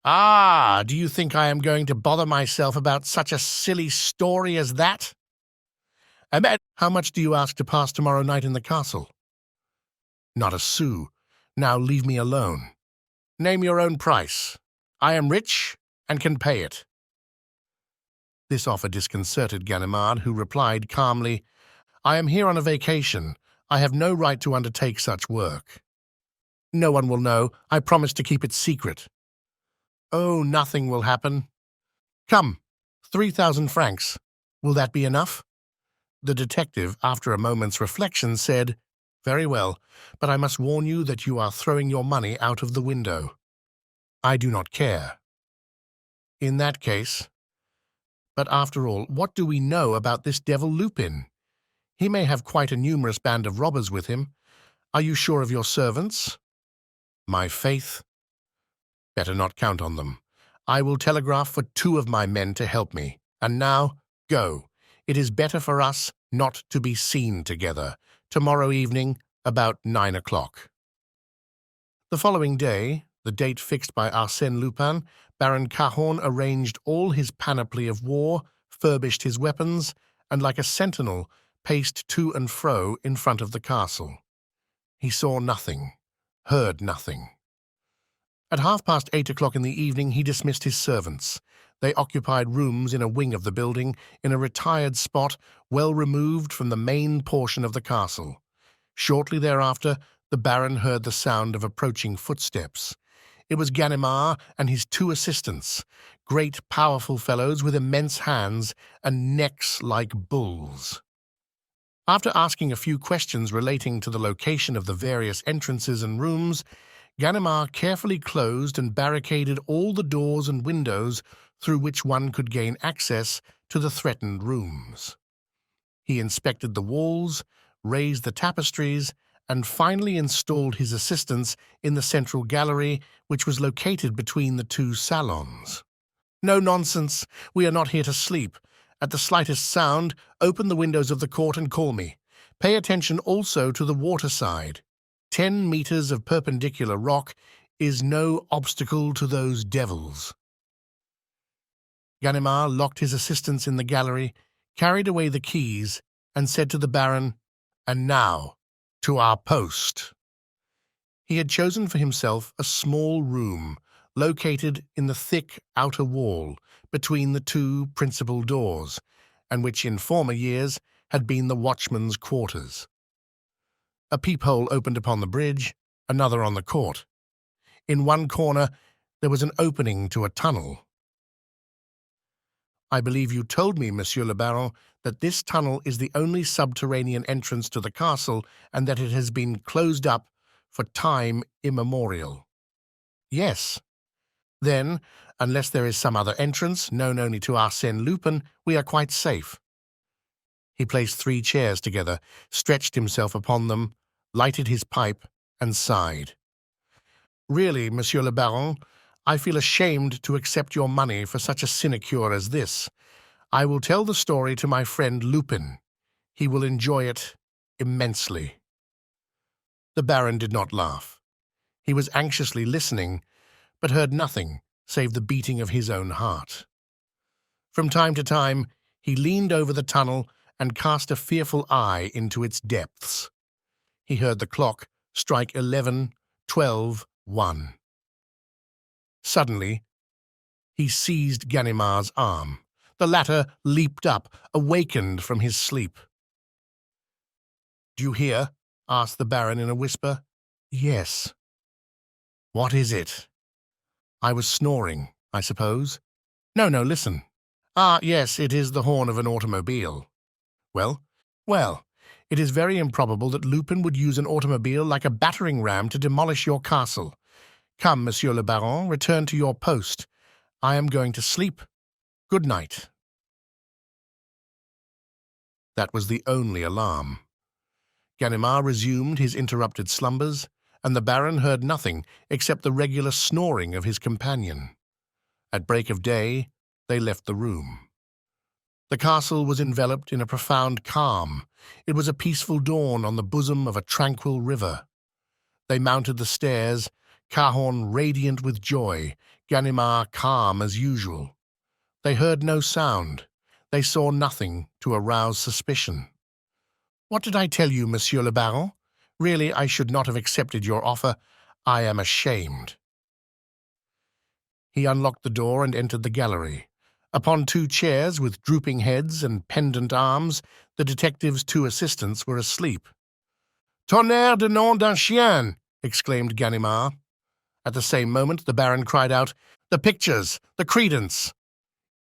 Speaker 1: "Ah, do you think I am going to bother myself about such a silly story as that? How much do you ask to pass tomorrow night in the castle?" "Not a sou. Now leave me alone." "Name your own price. I am rich and can pay it." This offer disconcerted Ganimard, who replied calmly, "I am here on a vacation. I have no right to undertake such work." "No one will know. I promise to keep it secret." "Oh, nothing will happen. Come, 3,000 francs. Will that be enough?" The detective, after a moment's reflection, said, "Very well, but I must warn you that you are throwing your money out of the window." "I do not care." "In that case. But after all, what do we know about this devil Lupin? He may have quite a numerous band of robbers with him. Are you sure of your servants?" "My faith, better not count on them. I will telegraph for 2 of my men to help me. And now, go. It is better for us not to be seen together. Tomorrow evening, about 9 o'clock. The following day, the date fixed by Arsène Lupin, Baron Cahorn arranged all his panoply of war, furbished his weapons, and like a sentinel paced to and fro in front of the castle. He saw nothing, heard nothing. At 8:30 in the evening he dismissed his servants. They occupied rooms in a wing of the building, in a retired spot well removed from the main portion of the castle. Shortly thereafter, the Baron heard the sound of approaching footsteps. It was Ganimard and his 2 assistants, great powerful fellows with immense hands and necks like bulls. After asking a few questions relating to the location of the various entrances and rooms, Ganimard carefully closed and barricaded all the doors and windows through which one could gain access to the threatened rooms. He inspected the walls, raised the tapestries, and finally installed his assistants in the central gallery, which was located between the 2 salons. "No nonsense! We are not here to sleep. At the slightest sound, open the windows of the court and call me. Pay attention also to the waterside. 10 meters of perpendicular rock is no obstacle to those devils." Ganimard locked his assistants in the gallery, carried away the keys, and said to the Baron, "And now, to our post." He had chosen for himself a small room located in the thick outer wall between the two principal doors, and which in former years had been the watchman's quarters. A peephole opened upon the bridge, another on the court. In one corner there was an opening to a tunnel. "I believe you told me, Monsieur le Baron, that this tunnel is the only subterranean entrance to the castle and that it has been closed up for time immemorial." "Yes." "Then, unless there is some other entrance, known only to Arsène Lupin, we are quite safe." He placed 3 chairs together, stretched himself upon them, lighted his pipe, and sighed. "Really, Monsieur le Baron, I feel ashamed to accept your money for such a sinecure as this. I will tell the story to my friend Lupin. He will enjoy it immensely." The Baron did not laugh. He was anxiously listening, but heard nothing save the beating of his own heart. From time to time, he leaned over the tunnel and cast a fearful eye into its depths. He heard the clock strike 11, 12, 1. Suddenly, he seized Ganimard's arm. The latter leaped up, awakened from his sleep. "Do you hear?" asked the Baron in a whisper. "Yes." "What is it?" "I was snoring, I suppose." No, listen." "Ah, yes, it is the horn of an automobile." "Well?" "Well, it is very improbable that Lupin would use an automobile like a battering ram to demolish your castle. Come, Monsieur le Baron, return to your post. I am going to sleep. Good night." That was the only alarm. Ganimard resumed his interrupted slumbers, and the Baron heard nothing except the regular snoring of his companion. At break of day, they left the room. The castle was enveloped in a profound calm. It was a peaceful dawn on the bosom of a tranquil river. They mounted the stairs, Cahorn radiant with joy, Ganimard calm as usual. They heard no sound. They saw nothing to arouse suspicion. "What did I tell you, Monsieur le Baron? Really, I should not have accepted your offer. I am ashamed." He unlocked the door and entered the gallery. Upon 2 chairs with drooping heads and pendant arms, the detective's 2 assistants were asleep. "Tonnerre de nom d'un chien!" exclaimed Ganimard. At the same moment, the Baron cried out, "The pictures! The credence!"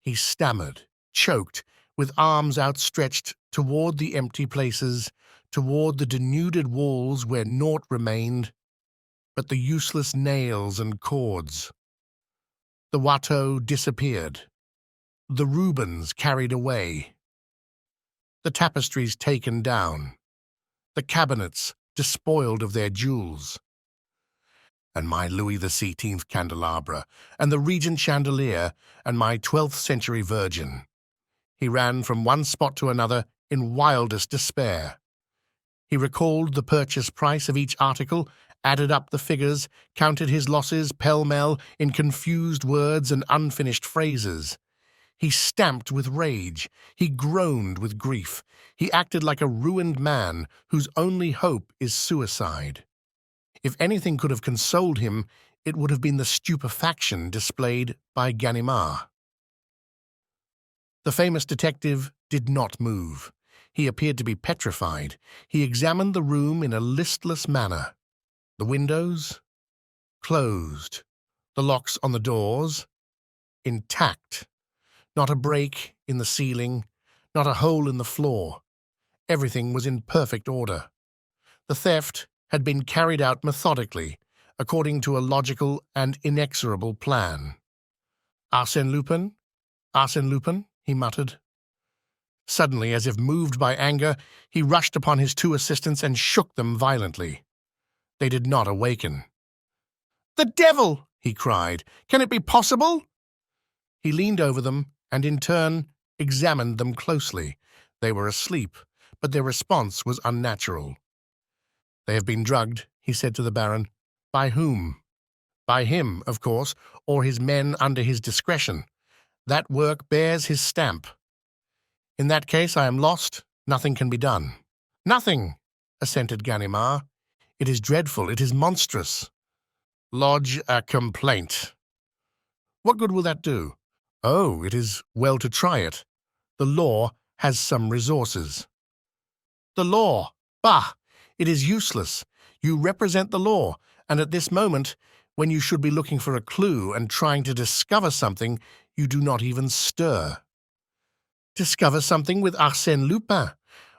Speaker 1: He stammered, choked, with arms outstretched toward the empty places, toward the denuded walls where naught remained but the useless nails and cords. The Watteau disappeared. The Rubens carried away. The tapestries taken down. The cabinets despoiled of their jewels. And my Louis XVII candelabra, and the Regent chandelier, and my 12th century Virgin. He ran from one spot to another in wildest despair. He recalled the purchase price of each article, added up the figures, counted his losses pell-mell in confused words and unfinished phrases. He stamped with rage. He groaned with grief. He acted like a ruined man whose only hope is suicide. If anything could have consoled him, it would have been the stupefaction displayed by Ganimard. The famous detective did not move. He appeared to be petrified. He examined the room in a listless manner. The windows? Closed. The locks on the doors? Intact. Not a break in the ceiling, not a hole in the floor. Everything was in perfect order. The theft had been carried out methodically, according to a logical and inexorable plan. "Arsène Lupin? Arsène Lupin?" he muttered. Suddenly, as if moved by anger, he rushed upon his 2 assistants and shook them violently. They did not awaken. "The devil!" he cried. "Can it be possible?" He leaned over them and, in turn, examined them closely. They were asleep, but their response was unnatural. "They have been drugged," he said to the Baron. "By whom?" "By him, of course, or his men under his discretion. That work bears his stamp." "In that case I am lost. Nothing can be done." "Nothing," assented Ganimard. "It is dreadful. It is monstrous." "Lodge a complaint." "What good will that do?" "Oh, it is well to try it. The law has some resources." "The law? Bah! It is useless. You represent the law, and at this moment, when you should be looking for a clue and trying to discover something, you do not even stir." "Discover something with Arsène Lupin?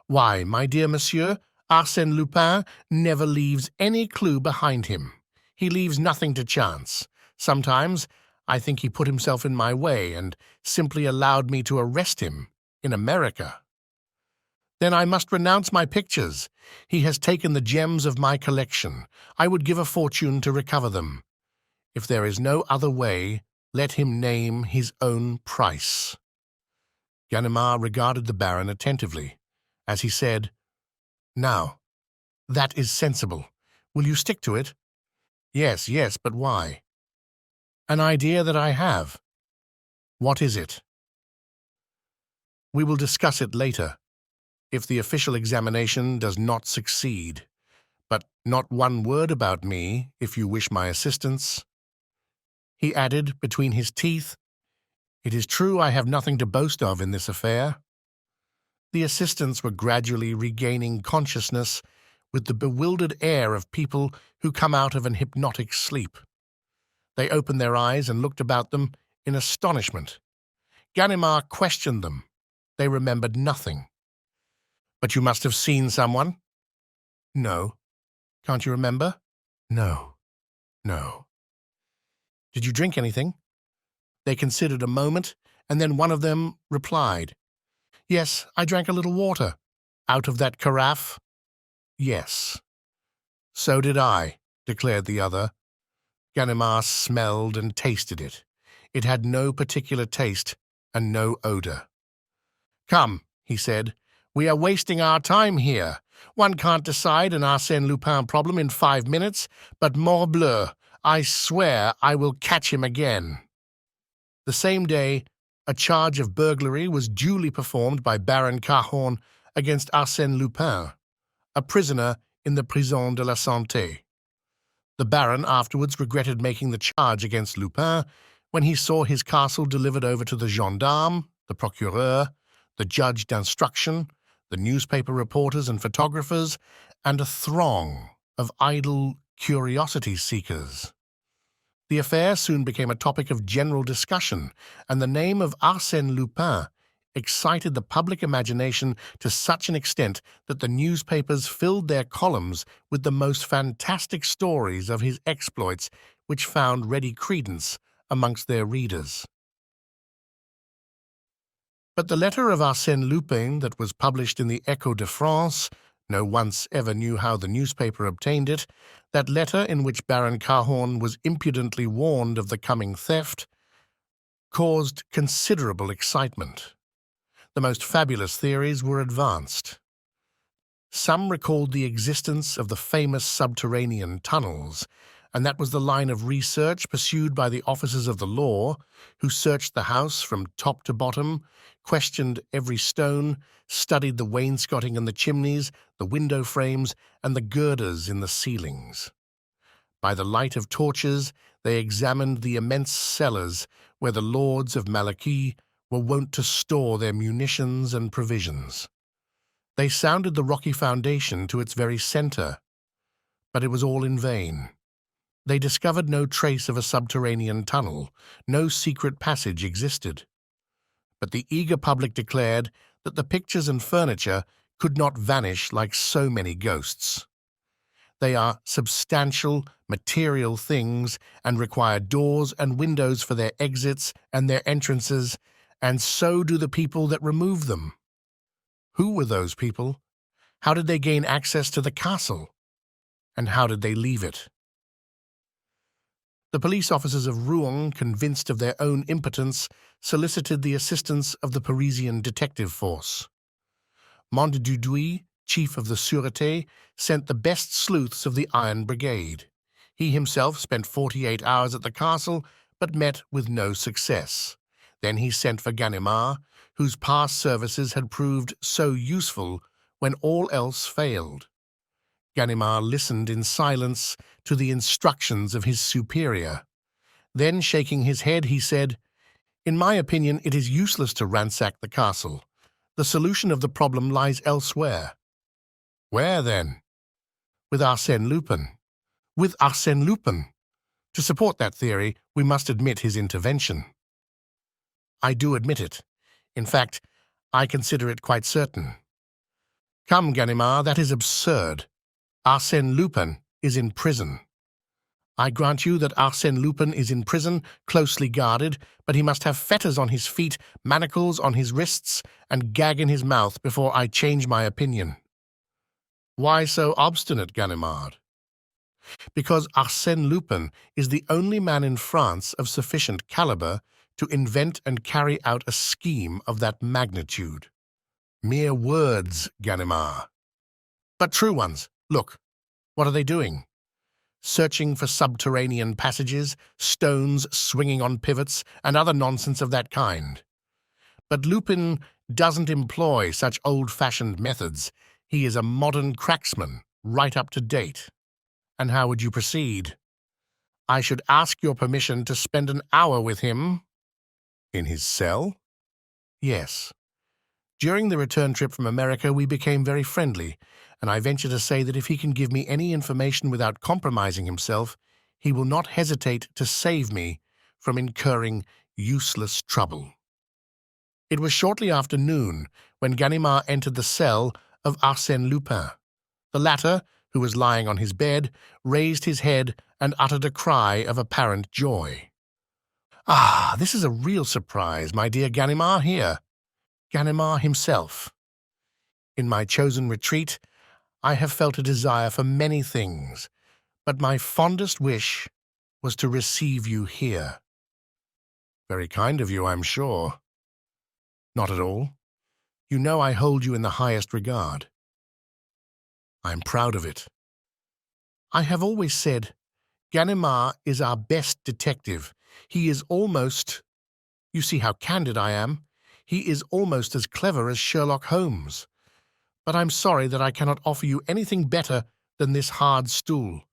Speaker 1: Why, my dear monsieur, Arsène Lupin never leaves any clue behind him. He leaves nothing to chance. Sometimes I think he put himself in my way and simply allowed me to arrest him in America." "Then I must renounce my pictures. He has taken the gems of my collection. I would give a fortune to recover them. If there is no other way, let him name his own price." Ganimard regarded the Baron attentively, as he said, "Now, that is sensible. Will you stick to it?" "Yes, yes, but why?" "An idea that I have." "What is it?" "We will discuss it later, if the official examination does not succeed. But not one word about me, if you wish my assistance." He added between his teeth, "It is true I have nothing to boast of in this affair." The assistants were gradually regaining consciousness with the bewildered air of people who come out of an hypnotic sleep. They opened their eyes and looked about them in astonishment. Ganimard questioned them. They remembered nothing. "But you must have seen someone?" "No." "Can't you remember?" "No. No." "Did you drink anything?" They considered a moment, and then one of them replied, "Yes, I drank a little water." "Out of that carafe?" "Yes." "So did I," declared the other. Ganimard smelled and tasted it. It had no particular taste and no odor. "Come," he said, "we are wasting our time here. One can't decide an Arsène Lupin problem in 5 minutes, but morbleu, I swear I will catch him again." The same day, a charge of burglary was duly performed by Baron Cahorn against Arsène Lupin, a prisoner in the Prison de la Santé. The Baron afterwards regretted making the charge against Lupin when he saw his castle delivered over to the gendarme, the procureur, the judge d'instruction, the newspaper reporters and photographers, and a throng of idle curiosity-seekers. The affair soon became a topic of general discussion, and the name of Arsène Lupin excited the public imagination to such an extent that the newspapers filled their columns with the most fantastic stories of his exploits, which found ready credence amongst their readers. But the letter of Arsène Lupin that was published in the Echo de France, no one ever knew how the newspaper obtained it, that letter in which Baron Cahorn was impudently warned of the coming theft, caused considerable excitement. The most fabulous theories were advanced. Some recalled the existence of the famous subterranean tunnels, and that was the line of research pursued by the officers of the law, who searched the house from top to bottom, questioned every stone, studied the wainscoting in the chimneys, the window frames, and the girders in the ceilings. By the light of torches, they examined the immense cellars where the lords of Malaquis were wont to store their munitions and provisions. They sounded the rocky foundation to its very center, but it was all in vain. They discovered no trace of a subterranean tunnel, no secret passage existed. But the eager public declared that the pictures and furniture could not vanish like so many ghosts. They are substantial, material things and require doors and windows for their exits and their entrances, and so do the people that remove them. Who were those people? How did they gain access to the castle? And how did they leave it? The police officers of Rouen, convinced of their own impotence, solicited the assistance of the Parisian detective force. Montdudouis, chief of the Sûreté, sent the best sleuths of the Iron Brigade. He himself spent 48 hours at the castle, but met with no success. Then he sent for Ganimard, whose past services had proved so useful when all else failed. Ganimard listened in silence to the instructions of his superior. Then, shaking his head, he said, "In my opinion, it is useless to ransack the castle. The solution of the problem lies elsewhere." "Where, then?" "With Arsène Lupin." "With Arsène Lupin? To support that theory, we must admit his intervention." "I do admit it. In fact, I consider it quite certain." "Come, Ganimard, that is absurd. Arsène Lupin is in prison." "I grant you that Arsène Lupin is in prison, closely guarded, but he must have fetters on his feet, manacles on his wrists, and gag in his mouth before I change my opinion." "Why so obstinate, Ganimard?" "Because Arsène Lupin is the only man in France of sufficient caliber to invent and carry out a scheme of that magnitude." "Mere words, Ganimard." "But true ones. Look, what are they doing? Searching for subterranean passages, stones swinging on pivots, and other nonsense of that kind. But Lupin doesn't employ such old-fashioned methods. He is a modern cracksman, right up to date." "And how would you proceed?" "I should ask your permission to spend an hour with him." "In his cell?" "Yes. During the return trip from America, we became very friendly, and I venture to say that if he can give me any information without compromising himself, he will not hesitate to save me from incurring useless trouble." It was shortly after noon when Ganimard entered the cell of Arsène Lupin. The latter, who was lying on his bed, raised his head and uttered a cry of apparent joy. "Ah, this is a real surprise, my dear Ganimard. Here, Ganimard himself. In my chosen retreat, I have felt a desire for many things, but my fondest wish was to receive you here." "Very kind of you, I'm sure." "Not at all. You know I hold you in the highest regard." "I'm proud of it." "I have always said, Ganimard is our best detective. He is almost— you see how candid I am. He is almost as clever as Sherlock Holmes. But I'm sorry that I cannot offer you anything better than this hard stool,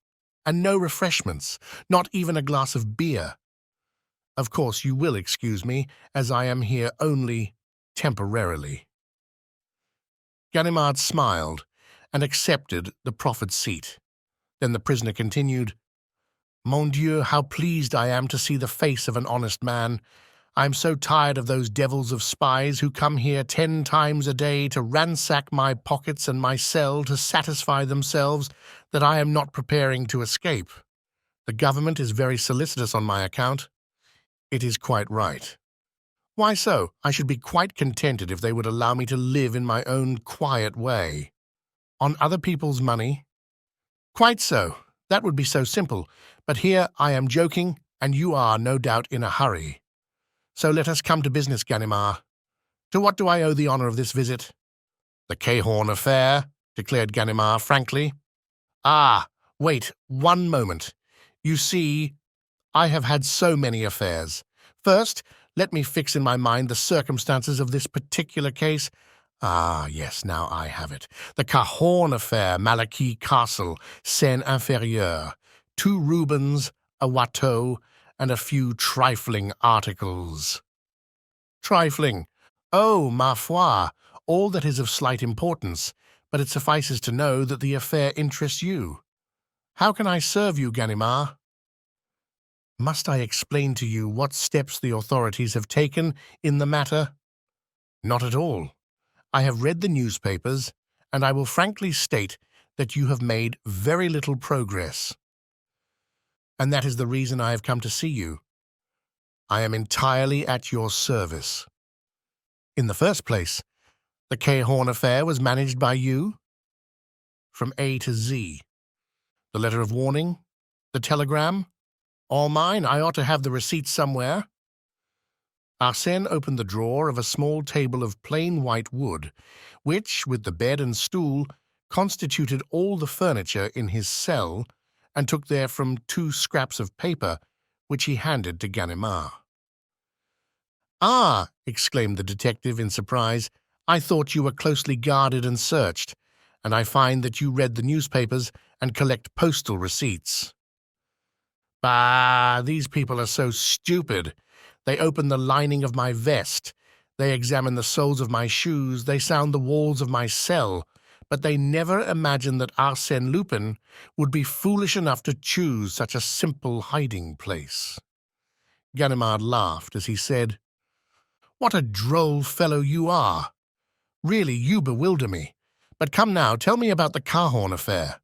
Speaker 1: and no refreshments, not even a glass of beer. Of course, you will excuse me, as I am here only temporarily." Ganimard smiled and accepted the proffered seat. Then the prisoner continued, "Mon Dieu, how pleased I am to see the face of an honest man. I am so tired of those devils of spies who come here 10 times a day to ransack my pockets and my cell to satisfy themselves that I am not preparing to escape. The government is very solicitous on my account." "It is quite right." "Why so? I should be quite contented if they would allow me to live in my own quiet way." "On other people's money?" "Quite so. That would be so simple. But here I am joking, and you are, no doubt, in a hurry. So let us come to business, Ganimard. To what do I owe the honor of this visit?" "The Cahorn affair," declared Ganimard frankly. "Ah, wait 1 moment. You see, I have had so many affairs. First, let me fix in my mind the circumstances of this particular case. Ah, yes, now I have it. The Cahorn affair, Malaquis Castle, Seine-Inférieure. 2 Rubens, a Watteau, and a few trifling articles." "Trifling? Oh, ma foi, all that is of slight importance, but it suffices to know that the affair interests you. How can I serve you, Ganimard?" "Must I explain to you what steps the authorities have taken in the matter?" "Not at all. I have read the newspapers, and I will frankly state that you have made very little progress. And that is the reason I have come to see you. I am entirely at your service. In the first place, the Cahorn affair was managed by you?" "From A to Z. The letter of warning? The telegram?" All mine. I ought to have the receipt somewhere. Arsène opened the drawer of a small table of plain white wood, which, with the bed and stool, constituted all the furniture in his cell, and took therefrom 2 scraps of paper, which he handed to Ganimard. "Ah!" exclaimed the detective in surprise, "I thought you were closely guarded and searched, and I find that you read the newspapers and collect postal receipts." "Bah! These people are so stupid. They open the lining of my vest. They examine the soles of my shoes. They sound the walls of my cell. But they never imagine that Arsène Lupin would be foolish enough to choose such a simple hiding place." Ganimard laughed as he said, "What a droll fellow you are! Really, you bewilder me. But come now, tell me about the Cahorn affair."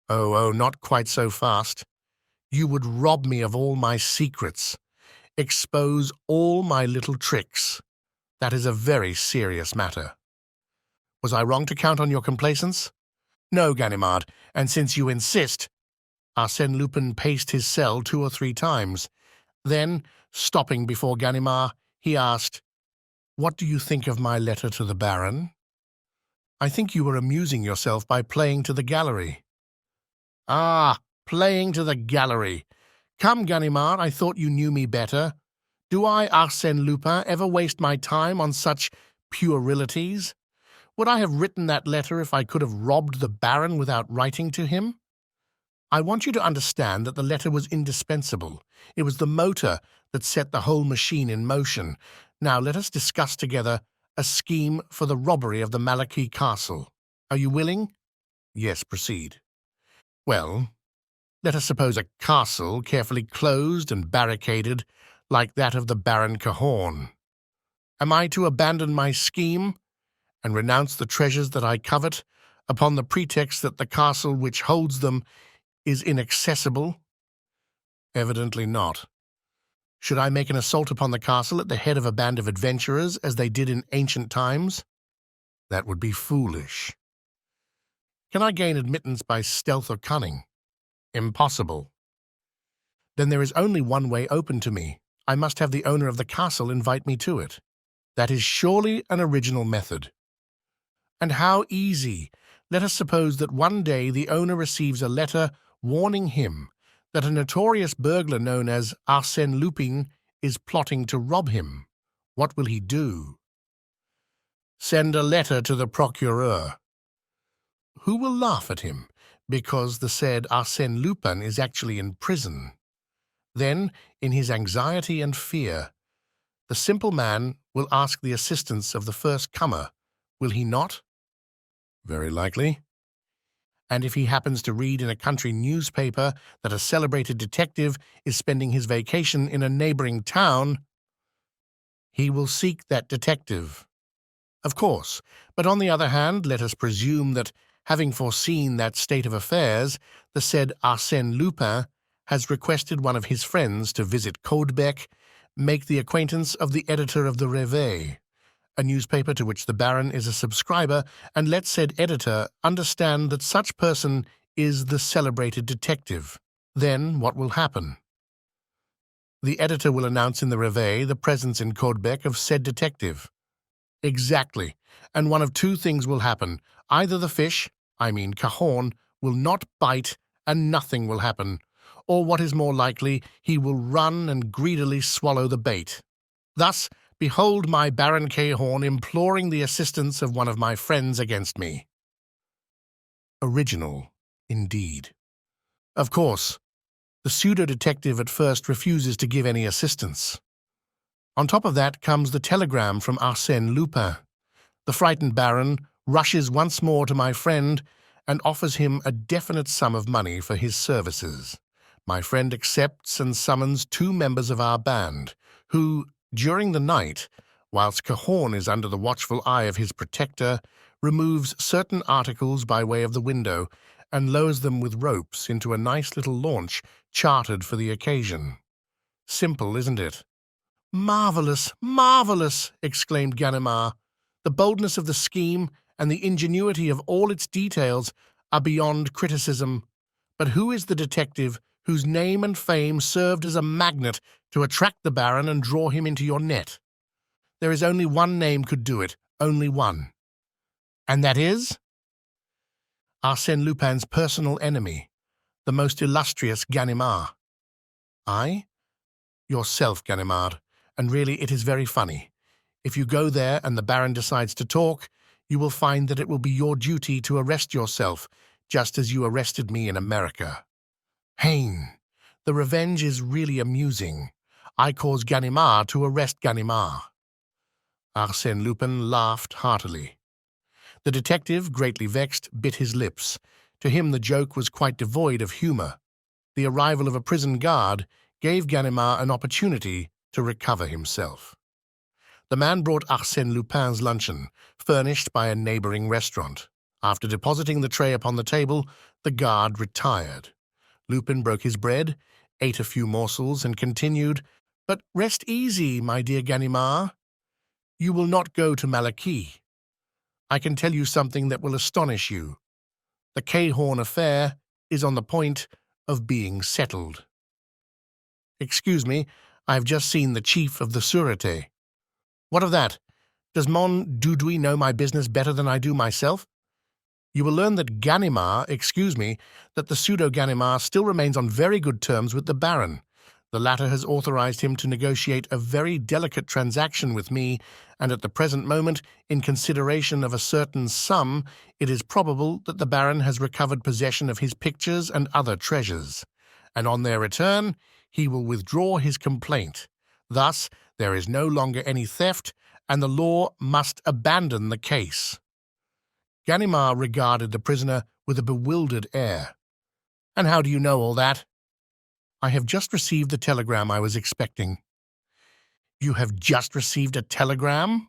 Speaker 1: Oh, not quite so fast. You would rob me of all my secrets, expose all my little tricks. That is a very serious matter. Was I wrong to count on your complaisance? No, Ganimard, and since you insist— Arsène Lupin paced his cell 2 or 3 times. Then, stopping before Ganimard, he asked, "What do you think of my letter to the Baron?" "I think you were amusing yourself by playing to the gallery." "Ah, playing to the gallery. Come, Ganimard, I thought you knew me better. Do I, Arsène Lupin, ever waste my time on such puerilities? Would I have written that letter if I could have robbed the Baron without writing to him? I want you to understand that the letter was indispensable. It was the motor that set the whole machine in motion. Now let us discuss together a scheme for the robbery of the Malaquis Castle. Are you willing?" "Yes, proceed." "Well, let us suppose a castle carefully closed and barricaded like that of the Baron Cahorn. Am I to abandon my scheme and renounce the treasures that I covet upon the pretext that the castle which holds them is inaccessible? Evidently not. Should I make an assault upon the castle at the head of a band of adventurers, as they did in ancient times? That would be foolish. Can I gain admittance by stealth or cunning? Impossible. Then there is only one way open to me. I must have the owner of the castle invite me to it. That is surely an original method. And how easy! Let us suppose that one day the owner receives a letter warning him that a notorious burglar known as Arsène Lupin is plotting to rob him. What will he do? Send a letter to the procureur. Who will laugh at him, because the said Arsène Lupin is actually in prison. Then, in his anxiety and fear, the simple man will ask the assistance of the first comer, will he not? Very likely. And if he happens to read in a country newspaper that a celebrated detective is spending his vacation in a neighboring town, he will seek that detective. Of course, but on the other hand, let us presume that, having foreseen that state of affairs, the said Arsène Lupin has requested one of his friends to visit Caudebec, make the acquaintance of the editor of the Réveil, a newspaper to which the Baron is a subscriber, and let said editor understand that such person is the celebrated detective. Then what will happen? The editor will announce in the Réveil the presence in Caudebec of said detective. Exactly, and one of 2 things will happen. Either the fish, I mean Cahorn, will not bite and nothing will happen, or what is more likely, he will run and greedily swallow the bait. Thus, behold my Baron Cahorn imploring the assistance of one of my friends against me. Original, indeed. Of course, the pseudo-detective at first refuses to give any assistance. On top of that comes the telegram from Arsène Lupin. The frightened Baron rushes once more to my friend and offers him a definite sum of money for his services. My friend accepts and summons 2 members of our band, who, during the night, whilst Cahorn is under the watchful eye of his protector, removes certain articles by way of the window and lowers them with ropes into a nice little launch chartered for the occasion. Simple, isn't it? "Marvellous, marvellous!" exclaimed Ganimard. "The boldness of the scheme and the ingenuity of all its details are beyond criticism. But who is the detective whose name and fame served as a magnet to attract the Baron and draw him into your net. There is only one name could do it, only one. And that is? Arsène Lupin's personal enemy, the most illustrious Ganimard. I? Yourself, Ganimard, and really it is very funny. If you go there and the Baron decides to talk, you will find that it will be your duty to arrest yourself, just as you arrested me in America. Hein, the revenge is really amusing. I cause Ganimard to arrest Ganimard. Arsène Lupin laughed heartily. The detective, greatly vexed, bit his lips. To him the joke was quite devoid of humour. The arrival of a prison guard gave Ganimard an opportunity to recover himself. The man brought Arsène Lupin's luncheon, furnished by a neighbouring restaurant. After depositing the tray upon the table, the guard retired. Lupin broke his bread, ate a few morsels, and continued, "But rest easy, my dear Ganimard. You will not go to Malaquis. I can tell you something that will astonish you. The Cahorn affair is on the point of being settled." "Excuse me, I have just seen the chief of the Sûreté." "What of that? Does Mon Dudouis know my business better than I do myself?" "You will learn that that the pseudo-Ganimard still remains on very good terms with the Baron. The latter has authorized him to negotiate a very delicate transaction with me, and at the present moment, in consideration of a certain sum, it is probable that the Baron has recovered possession of his pictures and other treasures, and on their return he will withdraw his complaint. Thus, there is no longer any theft, and the law must abandon the case." Ganimard regarded the prisoner with a bewildered air. "And how do you know all that?" "I have just received the telegram I was expecting." "You have just received a telegram?"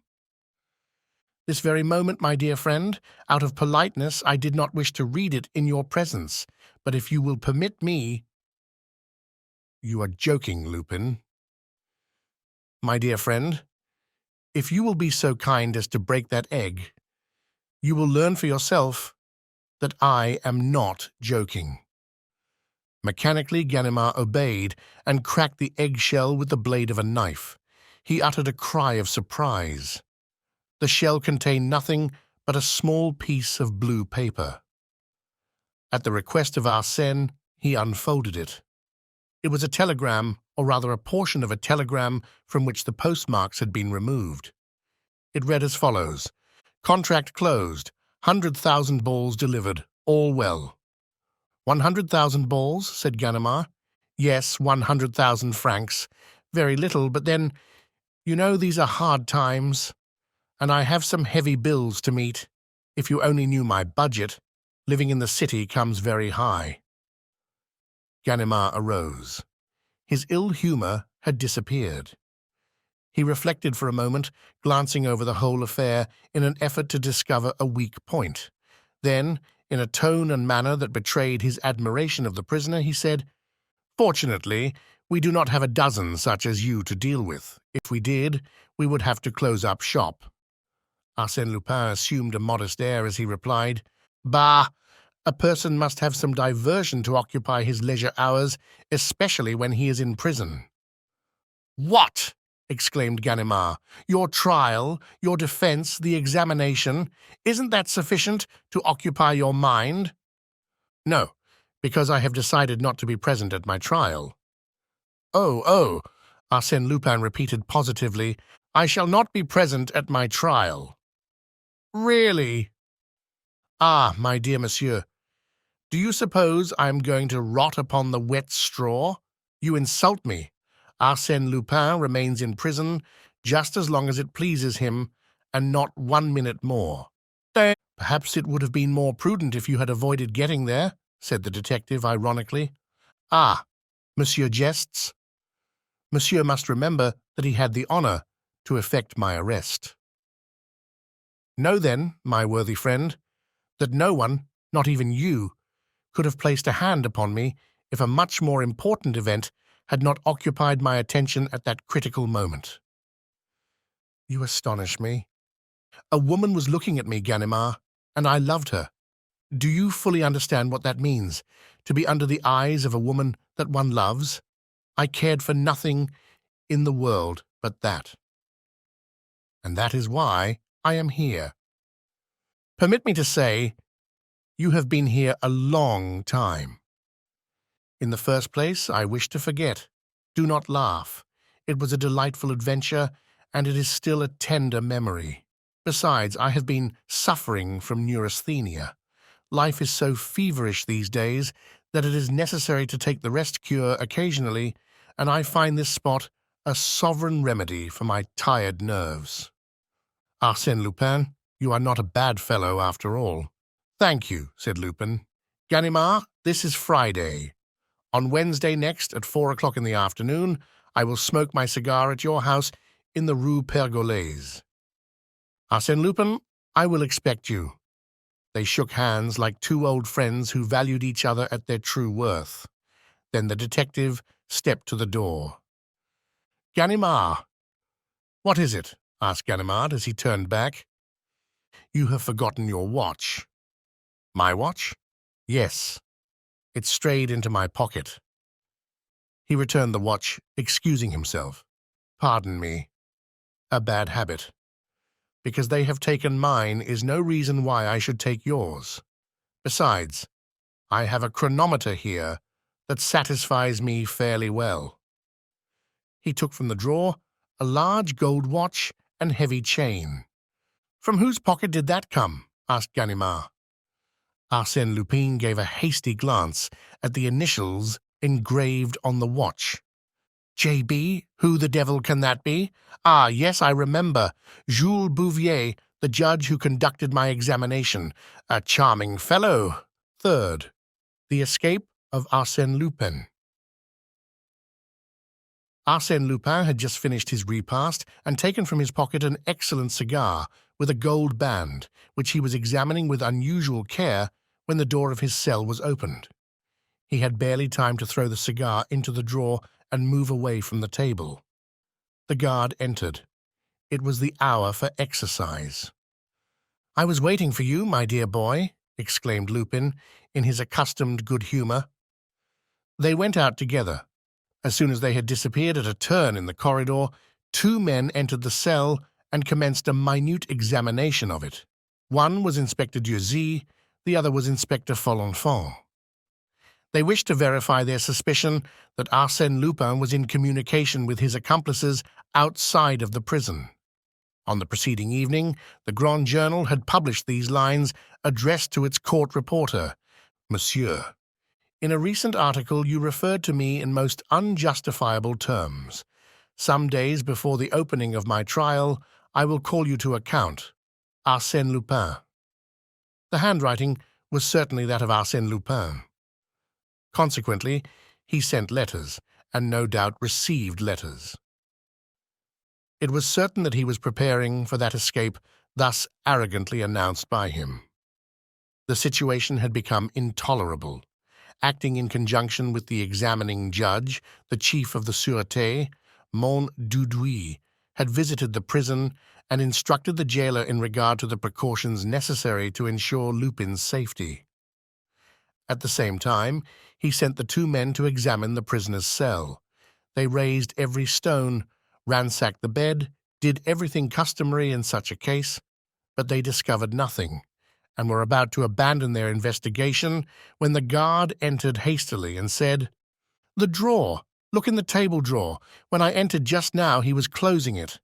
Speaker 1: "This very moment, my dear friend. Out of politeness, I did not wish to read it in your presence, but if you will permit me—" "You are joking, Lupin." "My dear friend, if you will be so kind as to break that egg, you will learn for yourself that I am not joking." Mechanically, Ganimard obeyed and cracked the eggshell with the blade of a knife. He uttered a cry of surprise. The shell contained nothing but a small piece of blue paper. At the request of Arsène, he unfolded it. It was a telegram, or rather a portion of a telegram from which the postmarks had been removed. It read as follows: "Contract closed. 100,000 balls delivered. All well." 100,000 balls, said Ganimard. "Yes, 100,000 francs. Very little, but then, you know these are hard times, and I have some heavy bills to meet. If you only knew my budget, living in the city comes very high." Ganimard arose. His ill humour had disappeared. He reflected for a moment, glancing over the whole affair in an effort to discover a weak point. Then, in a tone and manner that betrayed his admiration of the prisoner, he said, "Fortunately, we do not have a dozen such as you to deal with. If we did, we would have to close up shop." Arsène Lupin assumed a modest air as he replied, "Bah! A person must have some diversion to occupy his leisure hours, especially when he is in prison." "What?" exclaimed Ganimard. "Your trial, your defense, the examination, isn't that sufficient to occupy your mind?" "No, because I have decided not to be present at my trial." Oh, Arsène Lupin repeated positively, "I shall not be present at my trial." "Really?" "Ah, my dear monsieur, do you suppose I am going to rot upon the wet straw? You insult me. Arsène Lupin remains in prison just as long as it pleases him, and not 1 minute more." "Perhaps it would have been more prudent if you had avoided getting there," said the detective ironically. "Ah, monsieur jests? Monsieur must remember that he had the honour to effect my arrest." "Know then, my worthy friend, that no one, not even you, could have placed a hand upon me if a much more important event had not occupied my attention at that critical moment." "You astonish me. A woman was looking at me, Ganimard, and I loved her. Do you fully understand what that means, to be under the eyes of a woman that one loves? I cared for nothing in the world but that. And that is why I am here. Permit me to say, you have been here a long time. In the first place, I wish to forget. Do not laugh. It was a delightful adventure, and it is still a tender memory. Besides, I have been suffering from neurasthenia. Life is so feverish these days that it is necessary to take the rest cure occasionally, and I find this spot a sovereign remedy for my tired nerves. Arsène Lupin, you are not a bad fellow after all. Thank you, said Lupin. Ganimard, this is Friday. On Wednesday next at 4 o'clock in the afternoon, I will smoke my cigar at your house in the Rue Pergolese. Arsène Lupin, I will expect you. They shook hands like two old friends who valued each other at their true worth. Then the detective stepped to the door. Ganimard. What is it? Asked Ganimard as he turned back. You have forgotten your watch. My watch? Yes. It strayed into my pocket. He returned the watch, excusing himself. Pardon me. A bad habit. Because they have taken mine is no reason why I should take yours. Besides, I have a chronometer here that satisfies me fairly well. He took from the drawer a large gold watch and heavy chain. From whose pocket did that come? Asked Ganimard. Arsène Lupin gave a hasty glance at the initials engraved on the watch. J.B., who the devil can that be? Ah, yes, I remember. Jules Bouvier, the judge who conducted my examination. A charming fellow. Third, the escape of Arsène Lupin. Arsène Lupin had just finished his repast and taken from his pocket an excellent cigar with a gold band, which he was examining with unusual care when the door of his cell was opened. He had barely time to throw the cigar into the drawer and move away from the table. The guard entered. It was the hour for exercise. I was waiting for you, my dear boy, exclaimed Lupin, in his accustomed good humor. They went out together. As soon as they had disappeared at a turn in the corridor, two men entered the cell and commenced a minute examination of it. One was Inspector Dieuzy, the other was Inspector Folenfant. They wished to verify their suspicion that Arsène Lupin was in communication with his accomplices outside of the prison. On the preceding evening, the Grand Journal had published these lines addressed to its court reporter. Monsieur, in a recent article you referred to me in most unjustifiable terms. Some days before the opening of my trial, I will call you to account. Arsène Lupin. The handwriting was certainly that of Arsène Lupin. Consequently, he sent letters, and no doubt received letters. It was certain that he was preparing for that escape thus arrogantly announced by him. The situation had become intolerable. Acting in conjunction with the examining judge, the chief of the Sûreté, Mont Dudouis, had visited the prison and instructed the jailer in regard to the precautions necessary to ensure Lupin's safety. At the same time, he sent the two men to examine the prisoner's cell. They raised every stone, ransacked the bed, did everything customary in such a case, but they discovered nothing, and were about to abandon their investigation when the guard entered hastily and said, "The drawer! Look in the table drawer. When I entered just now, he was closing it."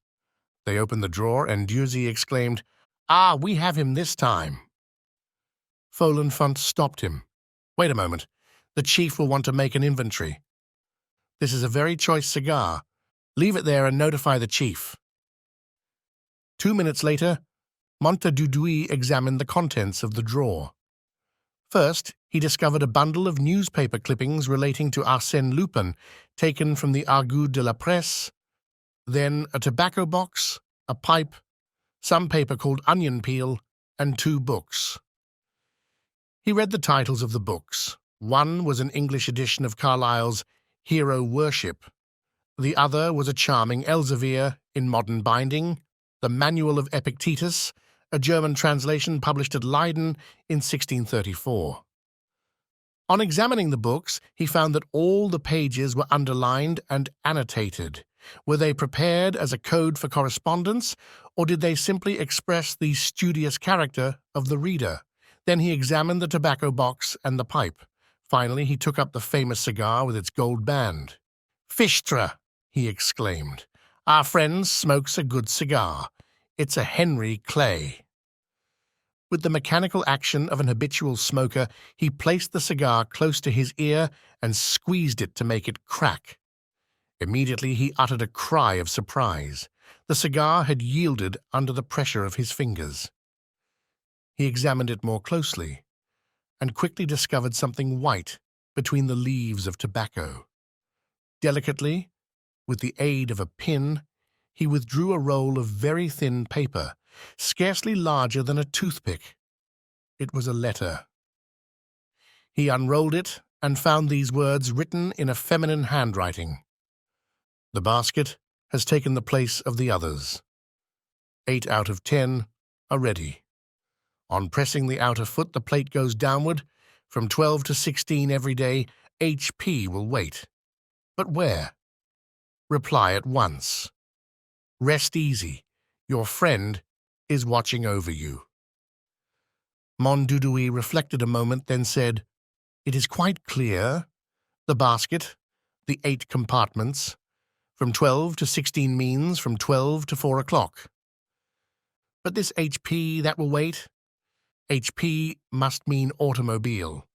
Speaker 1: They opened the drawer, and Dieuzy exclaimed, "Ah, we have him this time." Folenfant stopped him. "Wait a moment. The chief will want to make an inventory. This is a very choice cigar. Leave it there and notify the chief." 2 minutes later, Dudouis examined the contents of the drawer. First, he discovered a bundle of newspaper clippings relating to Arsène Lupin, taken from the Argot de la Presse, then a tobacco box, a pipe, some paper called onion peel, and 2 books. He read the titles of the books. One was an English edition of Carlyle's Hero Worship. The other was a charming Elzevir in modern binding, the Manual of Epictetus, a German translation published at Leiden in 1634. On examining the books, he found that all the pages were underlined and annotated. Were they prepared as a code for correspondence, or did they simply express the studious character of the reader? Then he examined the tobacco box and the pipe. Finally, he took up the famous cigar with its gold band. "Fichtre!" he exclaimed. "Our friend smokes a good cigar. It's a Henry Clay." With the mechanical action of an habitual smoker, he placed the cigar close to his ear and squeezed it to make it crack. Immediately he uttered a cry of surprise. The cigar had yielded under the pressure of his fingers. He examined it more closely and quickly discovered something white between the leaves of tobacco. Delicately, with the aid of a pin, he withdrew a roll of very thin paper, scarcely larger than a toothpick. It was a letter. He unrolled it and found these words written in a feminine handwriting. "The basket has taken the place of the others. 8 out of 10 are ready. On pressing the outer foot, the plate goes downward. From 12 to 16 every day, HP will wait. But where? Reply at once. Rest easy. Your friend is watching over you." Mondudouis reflected a moment, then said, "It is quite clear. The basket, the 8 compartments. From 12 to 16 means from 12 to 4 o'clock. But this HP, that will wait? HP must mean automobile.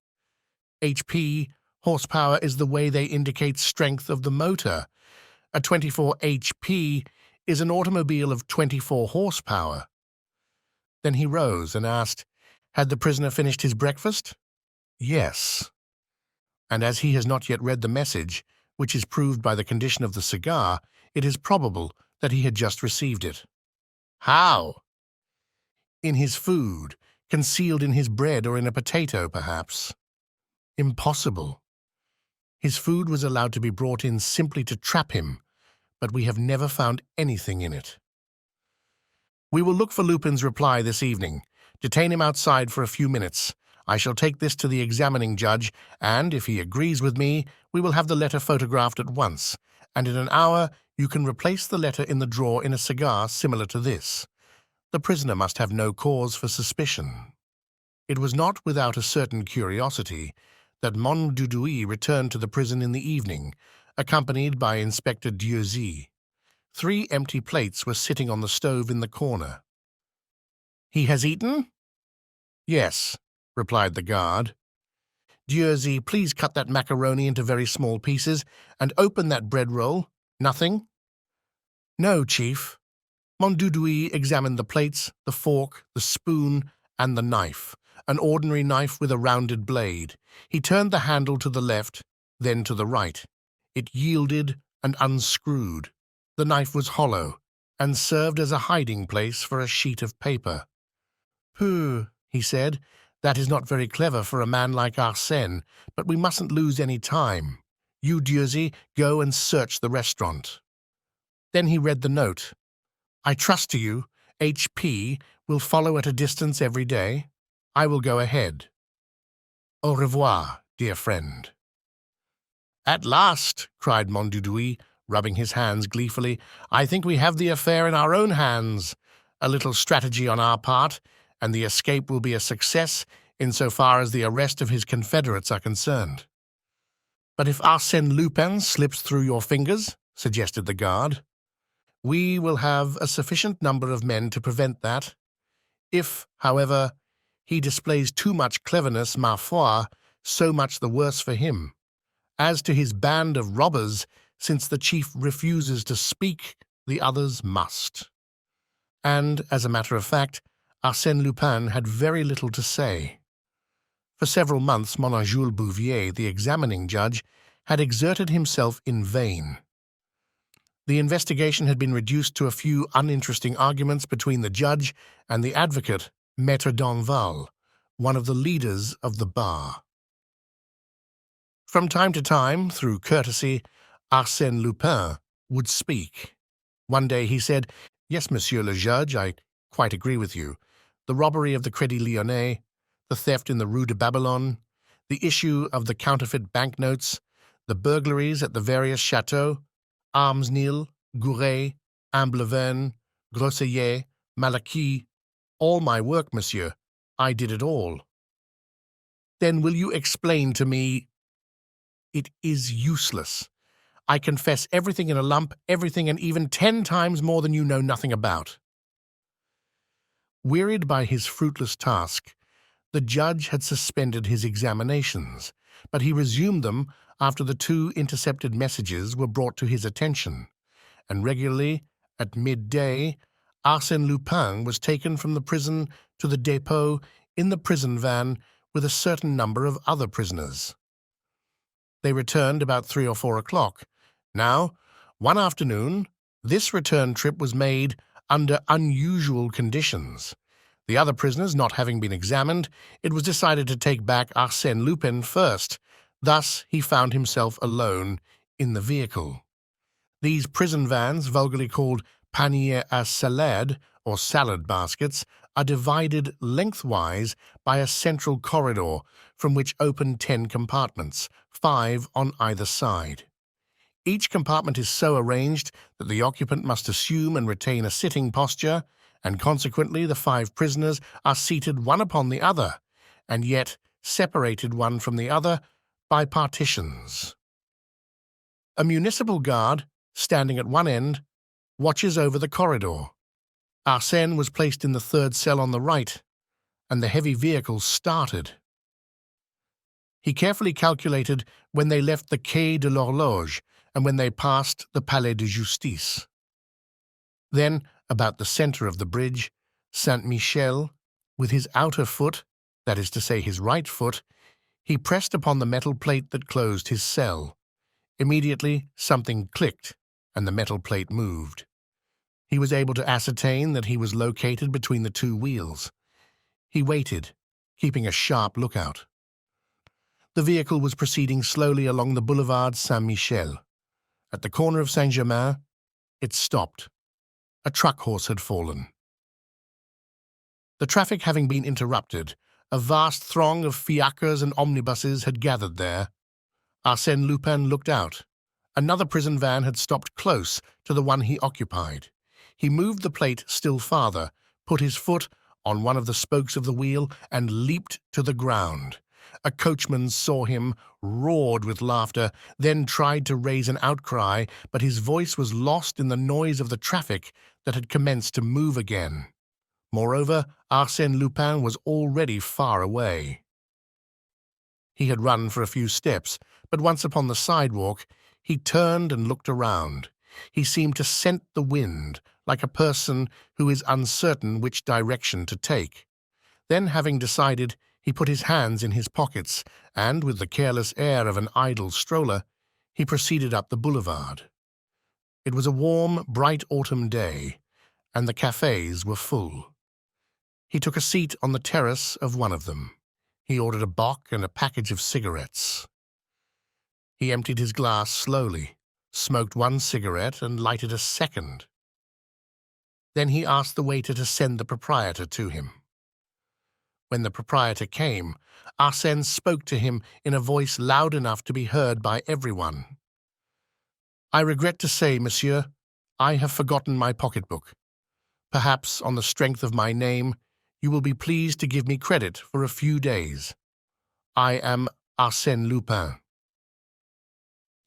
Speaker 1: HP, horsepower, is the way they indicate strength of the motor. A 24 HP is an automobile of 24 horsepower." Then he rose and asked, "Had the prisoner finished his breakfast?" "Yes." "And as he has not yet read the message, which is proved by the condition of the cigar, it is probable that he had just received it." "How?" "In his food, concealed in his bread or in a potato, perhaps." "Impossible. His food was allowed to be brought in simply to trap him, but we have never found anything in it." "We will look for Lupin's reply this evening. Detain him outside for a few minutes. I shall take this to the examining judge, and, if he agrees with me, we will have the letter photographed at once, and in an hour you can replace the letter in the drawer in a cigar similar to this. The prisoner must have no cause for suspicion." It was not without a certain curiosity that Mondudouis returned to the prison in the evening, accompanied by Inspector Dieuzy. 3 empty plates were sitting on the stove in the corner. "He has eaten?" "Yes," replied the guard. "Dieuzy, please cut that macaroni into very small pieces and open that bread roll. Nothing?" "No, Chief." Mondudouis examined the plates, the fork, the spoon, and the knife, an ordinary knife with a rounded blade. He turned the handle to the left, then to the right. It yielded and unscrewed. The knife was hollow and served as a hiding place for a sheet of paper. "Pooh," he said, "that is not very clever for a man like Arsène, but we mustn't lose any time. You, Dieuzy, go and search the restaurant." Then he read the note. "I trust to you. HP will follow at a distance every day. I will go ahead. Au revoir, dear friend." "At last," cried Mondudouis, rubbing his hands gleefully. "I think we have the affair in our own hands. A little strategy on our part, and the escape will be a success insofar as the arrest of his confederates are concerned." "But if Arsène Lupin slips through your fingers," suggested the guard. "We will have a sufficient number of men to prevent that. If, however, he displays too much cleverness, ma foi, so much the worse for him. As to his band of robbers, since the chief refuses to speak, the others must." And, as a matter of fact, Arsène Lupin had very little to say. For several months, Jules Bouvier, the examining judge, had exerted himself in vain. The investigation had been reduced to a few uninteresting arguments between the judge and the advocate, Maître Danval, one of the leaders of the bar. From time to time, through courtesy, Arsène Lupin would speak. One day he said, "Yes, Monsieur le Judge, I quite agree with you. the robbery of the Crédit Lyonnais, the theft in the Rue de Babylone, the issue of the counterfeit banknotes, the burglaries at the various chateaux, Armesnil, Gouret, Ambleverne, Groseilliers, Malaquis, all my work, monsieur. I did it all. Then will you explain to me? It is useless. I confess everything in a lump, everything and even 10 times more than you know nothing about. Wearied by his fruitless task, the judge had suspended his examinations, but he resumed them after the 2 intercepted messages were brought to his attention, and regularly, at midday, Arsène Lupin was taken from the prison to the dépôt in the prison van with a certain number of other prisoners. They returned about 3 or 4 o'clock. Now, one afternoon, this return trip was made under unusual conditions. The other prisoners not having been examined, it was decided to take back Arsène Lupin first. Thus, he found himself alone in the vehicle. These prison vans, vulgarly called panier à salade, or salad baskets, are divided lengthwise by a central corridor from which open 10 compartments, 5 on either side. Each compartment is so arranged that the occupant must assume and retain a sitting posture, and consequently the 5 prisoners are seated one upon the other, and yet separated one from the other by partitions. A municipal guard, standing at one end, watches over the corridor. Arsène was placed in the 3rd cell on the right, and the heavy vehicle started. He carefully calculated when they left the Quai de l'Horloge and when they passed the Palais de Justice. Then, about the center of the bridge, Saint-Michel, with his outer foot, that is to say his right foot, he pressed upon the metal plate that closed his cell. Immediately, something clicked, and the metal plate moved. He was able to ascertain that he was located between the 2 wheels. He waited, keeping a sharp lookout. The vehicle was proceeding slowly along the boulevard Saint-Michel. At the corner of Saint-Germain, it stopped. A truck horse had fallen. The traffic having been interrupted, a vast throng of fiacres and omnibuses had gathered there. Arsène Lupin looked out. Another prison van had stopped close to the one he occupied. He moved the plate still farther, put his foot on one of the spokes of the wheel, and leaped to the ground. A coachman saw him, roared with laughter, then tried to raise an outcry, but his voice was lost in the noise of the traffic that had commenced to move again. Moreover, Arsène Lupin was already far away. He had run for a few steps, but once upon the sidewalk, he turned and looked around. He seemed to scent the wind, like a person who is uncertain which direction to take. Then, having decided, he put his hands in his pockets, and, with the careless air of an idle stroller, he proceeded up the boulevard. It was a warm, bright autumn day, and the cafés were full. He took a seat on the terrace of one of them. He ordered a bock and a package of cigarettes. He emptied his glass slowly, smoked one cigarette, and lighted a second. Then he asked the waiter to send the proprietor to him. When the proprietor came, Arsène spoke to him in a voice loud enough to be heard by everyone. "I regret to say, monsieur, I have forgotten my pocketbook. Perhaps, on the strength of my name, you will be pleased to give me credit for a few days. I am Arsène Lupin."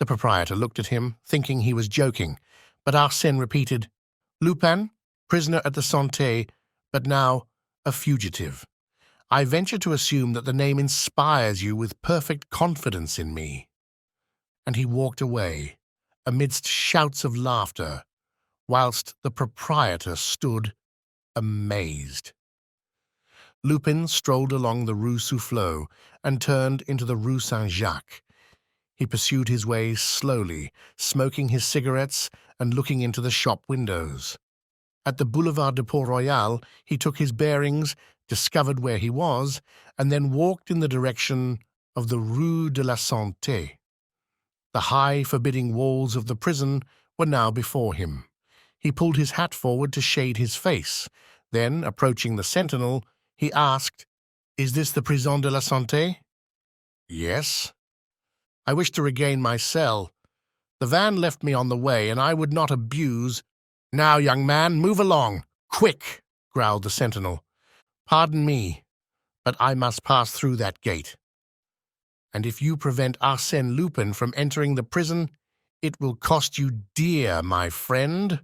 Speaker 1: The proprietor looked at him, thinking he was joking, but Arsène repeated, "Lupin, prisoner at the Santé, but now a fugitive. I venture to assume that the name inspires you with perfect confidence in me." And he walked away, amidst shouts of laughter, whilst the proprietor stood amazed. Lupin strolled along the Rue Soufflot and turned into the Rue Saint-Jacques. He pursued his way slowly, smoking his cigarettes and looking into the shop windows. At the Boulevard de Port-Royal, he took his bearings, discovered where he was, and then walked in the direction of the Rue de la Santé. The high, forbidding walls of the prison were now before him. He pulled his hat forward to shade his face. Then, approaching the sentinel, he asked, "Is this the Prison de la Santé?" "Yes." "I wish to regain my cell. The van left me on the way, and I would not abuse—" "Now, young man, move along. Quick!" growled the sentinel. "Pardon me, but I must pass through that gate. And if you prevent Arsène Lupin from entering the prison, it will cost you dear, my friend."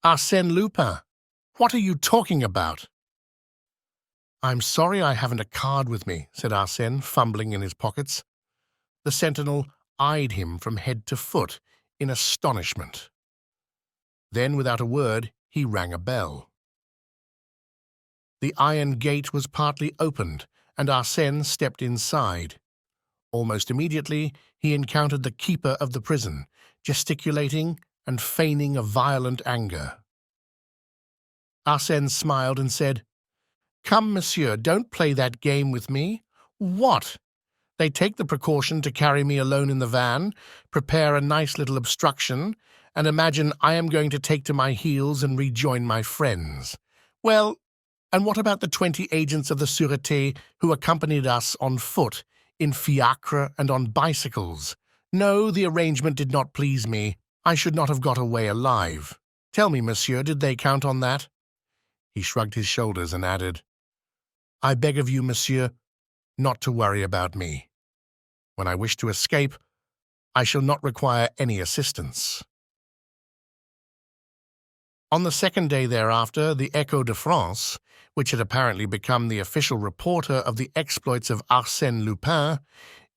Speaker 1: "Arsène Lupin? What are you talking about?" "I'm sorry I haven't a card with me," said Arsène, fumbling in his pockets. The sentinel eyed him from head to foot in astonishment. Then, without a word, he rang a bell. The iron gate was partly opened, and Arsène stepped inside. Almost immediately, he encountered the keeper of the prison, gesticulating and feigning a violent anger. Arsène smiled and said, "Come, monsieur, don't play that game with me. What? They take the precaution to carry me alone in the van, prepare a nice little obstruction, and imagine I am going to take to my heels and rejoin my friends. Well, and what about the 20 agents of the Sûreté who accompanied us on foot, in fiacre and on bicycles? No, the arrangement did not please me. I should not have got away alive. Tell me, monsieur, did they count on that?" He shrugged his shoulders and added, "I beg of you, monsieur, not to worry about me. When I wish to escape, I shall not require any assistance." On the second day thereafter, the Echo de France, which had apparently become the official reporter of the exploits of Arsène Lupin,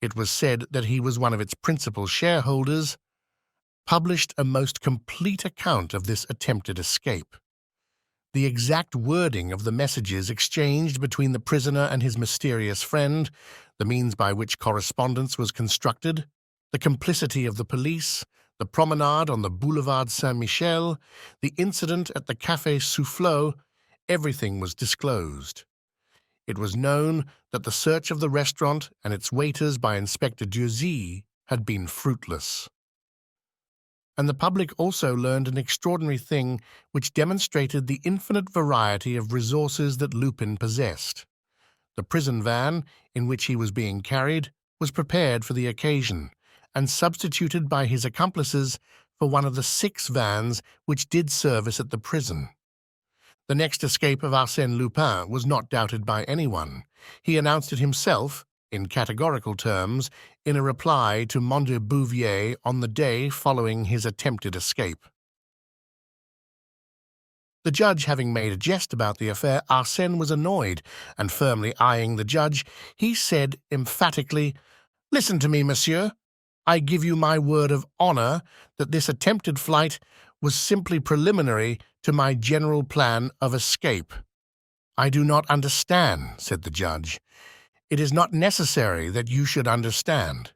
Speaker 1: it was said that he was one of its principal shareholders, published a most complete account of this attempted escape. The exact wording of the messages exchanged between the prisoner and his mysterious friend, the means by which correspondence was constructed, the complicity of the police, the promenade on the Boulevard Saint-Michel, the incident at the Café Soufflot, everything was disclosed. It was known that the search of the restaurant and its waiters by Inspector Dieuzy had been fruitless. And the public also learned an extraordinary thing which demonstrated the infinite variety of resources that Lupin possessed. The prison van, in which he was being carried, was prepared for the occasion, and substituted by his accomplices for one of the 6 vans which did service at the prison. The next escape of Arsène Lupin was not doubted by anyone. He announced it himself, in categorical terms, in a reply to Monsieur Bouvier on the day following his attempted escape. The judge having made a jest about the affair, Arsène was annoyed, and firmly eyeing the judge, he said emphatically, "Listen to me, monsieur. I give you my word of honor that this attempted flight was simply preliminary to my general plan of escape." "I do not understand," said the judge. "It is not necessary that you should understand."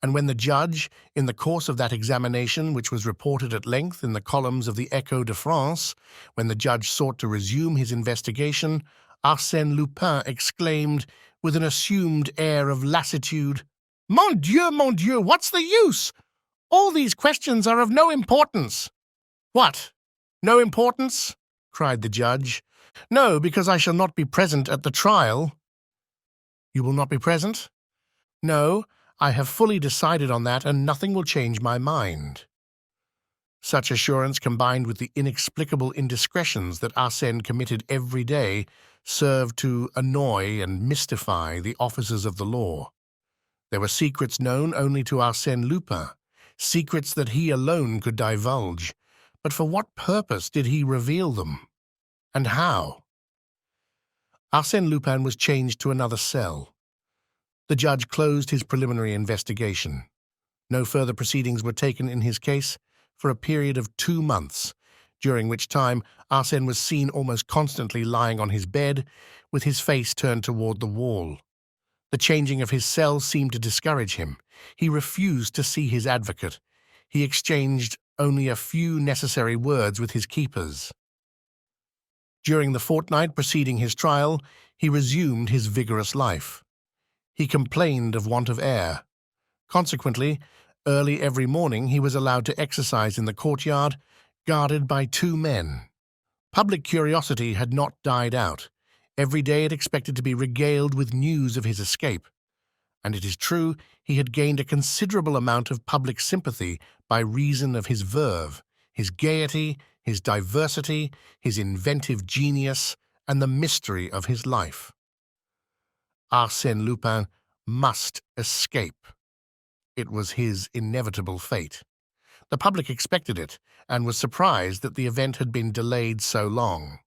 Speaker 1: And when the judge, in the course of that examination which was reported at length in the columns of the Echo de France, when the judge sought to resume his investigation, Arsène Lupin exclaimed, with an assumed air of lassitude, mon Dieu, what's the use? All these questions are of no importance." "What? No importance?" cried the judge. "No, because I shall not be present at the trial." "You will not be present?" "No, I have fully decided on that, and nothing will change my mind." Such assurance, combined with the inexplicable indiscretions that Arsène committed every day, served to annoy and mystify the officers of the law. There were secrets known only to Arsène Lupin, secrets that he alone could divulge. But for what purpose did he reveal them? And how? Arsène Lupin was changed to another cell. The judge closed his preliminary investigation. No further proceedings were taken in his case for a period of 2 months, during which time Arsène was seen almost constantly lying on his bed, with his face turned toward the wall. The changing of his cell seemed to discourage him. He refused to see his advocate. He exchanged only a few necessary words with his keepers. During the fortnight preceding his trial, he resumed his vigorous life. He complained of want of air. Consequently, early every morning he was allowed to exercise in the courtyard, guarded by 2 men. Public curiosity had not died out. Every day it expected to be regaled with news of his escape. And it is true, he had gained a considerable amount of public sympathy by reason of his verve, his gaiety, his diversity, his inventive genius, and the mystery of his life. Arsène Lupin must escape. It was his inevitable fate. The public expected it, and was surprised that the event had been delayed so long.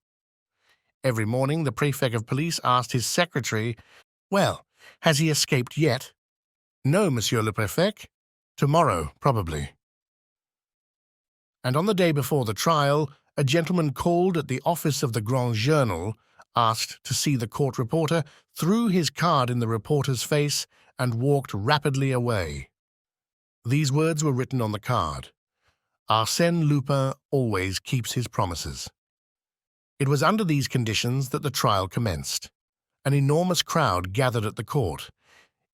Speaker 1: Every morning the prefect of police asked his secretary, "Well, has he escaped yet?" "No, monsieur le préfet. Tomorrow, probably." And on the day before the trial, a gentleman called at the office of the Grand Journal, asked to see the court reporter, threw his card in the reporter's face, and walked rapidly away. These words were written on the card: "Arsène Lupin always keeps his promises." It was under these conditions that the trial commenced. An enormous crowd gathered at the court.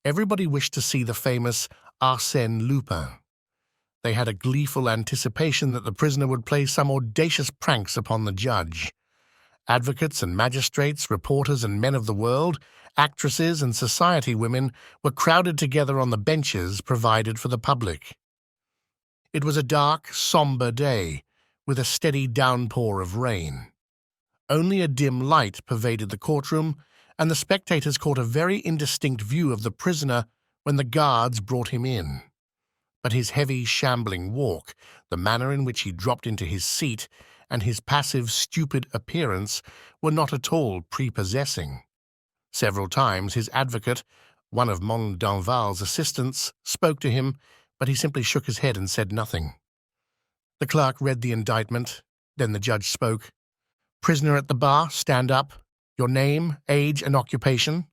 Speaker 1: Everybody wished to see the famous Arsène Lupin. They had a gleeful anticipation that the prisoner would play some audacious pranks upon the judge. Advocates and magistrates, reporters and men of the world, actresses and society women were crowded together on the benches provided for the public. It was a dark, sombre day, with a steady downpour of rain. Only a dim light pervaded the courtroom, and the spectators caught a very indistinct view of the prisoner when the guards brought him in. But his heavy, shambling walk, the manner in which he dropped into his seat, and his passive, stupid appearance were not at all prepossessing. Several times his advocate, one of Mont Danval's assistants, spoke to him, but he simply shook his head and said nothing. The clerk read the indictment. Then the judge spoke. "Prisoner at the bar, stand up. Your name, age, and occupation."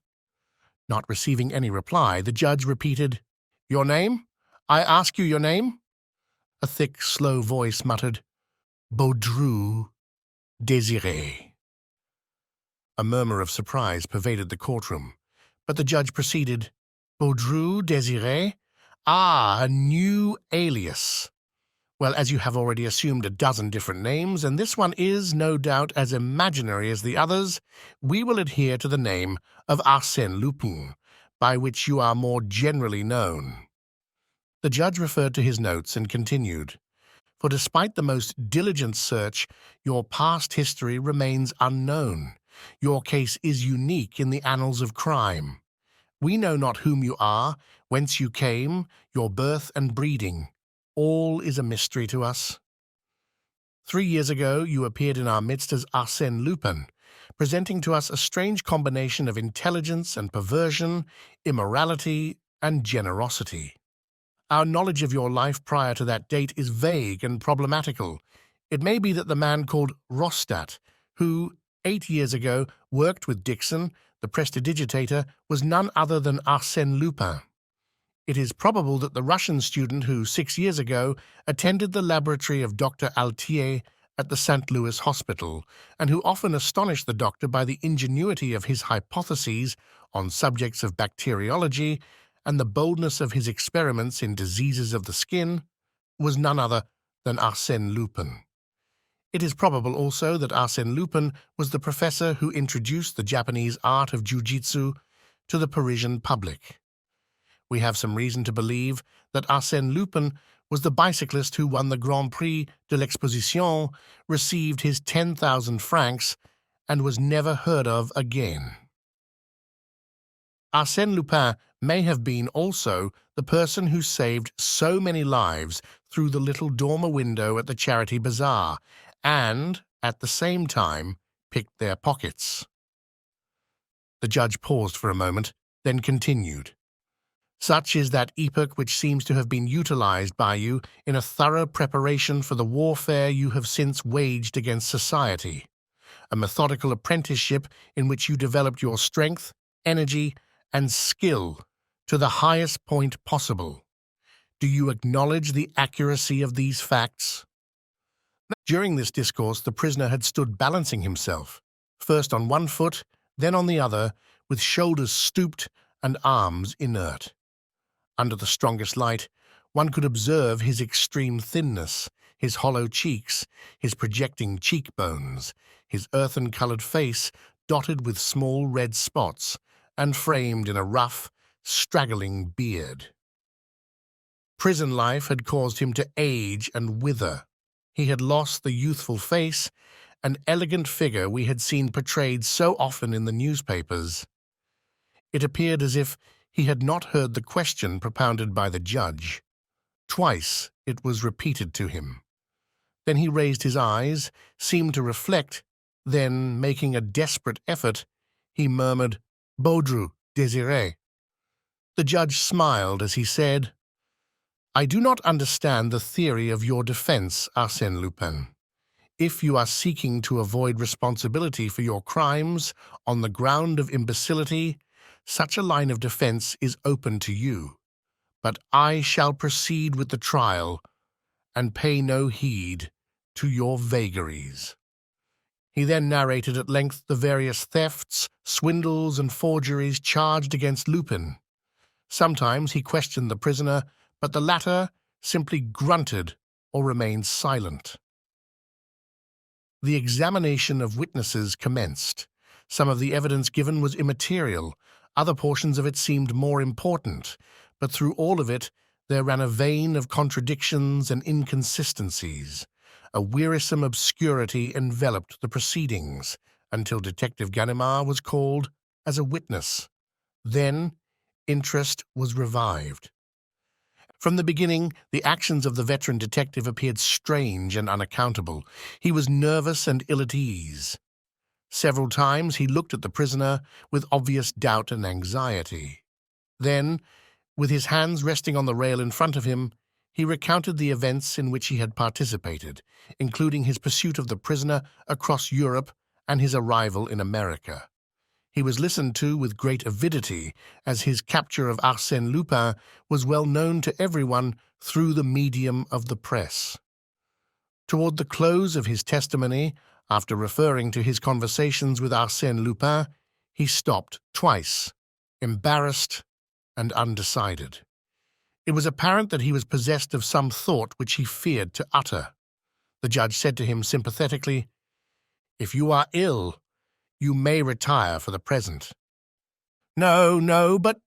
Speaker 1: Not receiving any reply, the judge repeated, "Your name? I ask you your name?" A thick, slow voice muttered, "Baudru Désiré." A murmur of surprise pervaded the courtroom, but the judge proceeded, "Baudru Désiré? Ah, a new alias. Well, as you have already assumed a dozen different names, and this one is, no doubt, as imaginary as the others, we will adhere to the name of Arsène Lupin, by which you are more generally known." The judge referred to his notes and continued, "For despite the most diligent search, your past history remains unknown. Your case is unique in the annals of crime. We know not whom you are, whence you came, your birth and breeding. All is a mystery to us. 3 years ago you appeared in our midst as Arsène Lupin, presenting to us a strange combination of intelligence and perversion, immorality and generosity. Our knowledge of your life prior to that date is vague and problematical. It may be that the man called Rostat, who, 8 years ago, worked with Dixon, the prestidigitator, was none other than Arsène Lupin. It is probable that the Russian student who, 6 years ago, attended the laboratory of Dr. Altier at the St. Louis Hospital, and who often astonished the doctor by the ingenuity of his hypotheses on subjects of bacteriology and the boldness of his experiments in diseases of the skin, was none other than Arsène Lupin. It is probable also that Arsène Lupin was the professor who introduced the Japanese art of jiu-jitsu to the Parisian public. We have some reason to believe that Arsène Lupin was the bicyclist who won the Grand Prix de l'Exposition, received his 10,000 francs, and was never heard of again. Arsène Lupin may have been also the person who saved so many lives through the little dormer window at the Charity Bazaar, and, at the same time, picked their pockets. The judge paused for a moment, then continued. Such is that epoch which seems to have been utilized by you in a thorough preparation for the warfare you have since waged against society, a methodical apprenticeship in which you developed your strength, energy, and skill to the highest point possible. Do you acknowledge the accuracy of these facts? During this discourse, the prisoner had stood balancing himself, first on one foot, then on the other, with shoulders stooped and arms inert. Under the strongest light, one could observe his extreme thinness, his hollow cheeks, his projecting cheekbones, his earthen-colored face dotted with small red spots and framed in a rough, straggling beard. Prison life had caused him to age and wither. He had lost the youthful face and elegant figure we had seen portrayed so often in the newspapers. It appeared as if he had not heard the question propounded by the judge. Twice it was repeated to him. Then he raised his eyes, seemed to reflect, then, making a desperate effort, he murmured, "Baudru, Désiré." The judge smiled as he said, "I do not understand the theory of your defense, Arsène Lupin. If you are seeking to avoid responsibility for your crimes on the ground of imbecility, such a line of defense is open to you. But I shall proceed with the trial and pay no heed to your vagaries." He then narrated at length the various thefts, swindles, and forgeries charged against Lupin. Sometimes he questioned the prisoner, but the latter simply grunted or remained silent. The examination of witnesses commenced. Some of the evidence given was immaterial, other portions of it seemed more important, but through all of it there ran a vein of contradictions and inconsistencies. A wearisome obscurity enveloped the proceedings, until Detective Ganimard was called as a witness. Then interest was revived. From the beginning, the actions of the veteran detective appeared strange and unaccountable. He was nervous and ill at ease. Several times he looked at the prisoner with obvious doubt and anxiety. Then, with his hands resting on the rail in front of him, he recounted the events in which he had participated, including his pursuit of the prisoner across Europe and his arrival in America. He was listened to with great avidity, as his capture of Arsène Lupin was well known to everyone through the medium of the press. Toward the close of his testimony, after referring to his conversations with Arsène Lupin, he stopped twice, embarrassed and undecided. It was apparent that he was possessed of some thought which he feared to utter. The judge said to him sympathetically, "If you are ill, you may retire for the present." No, but—"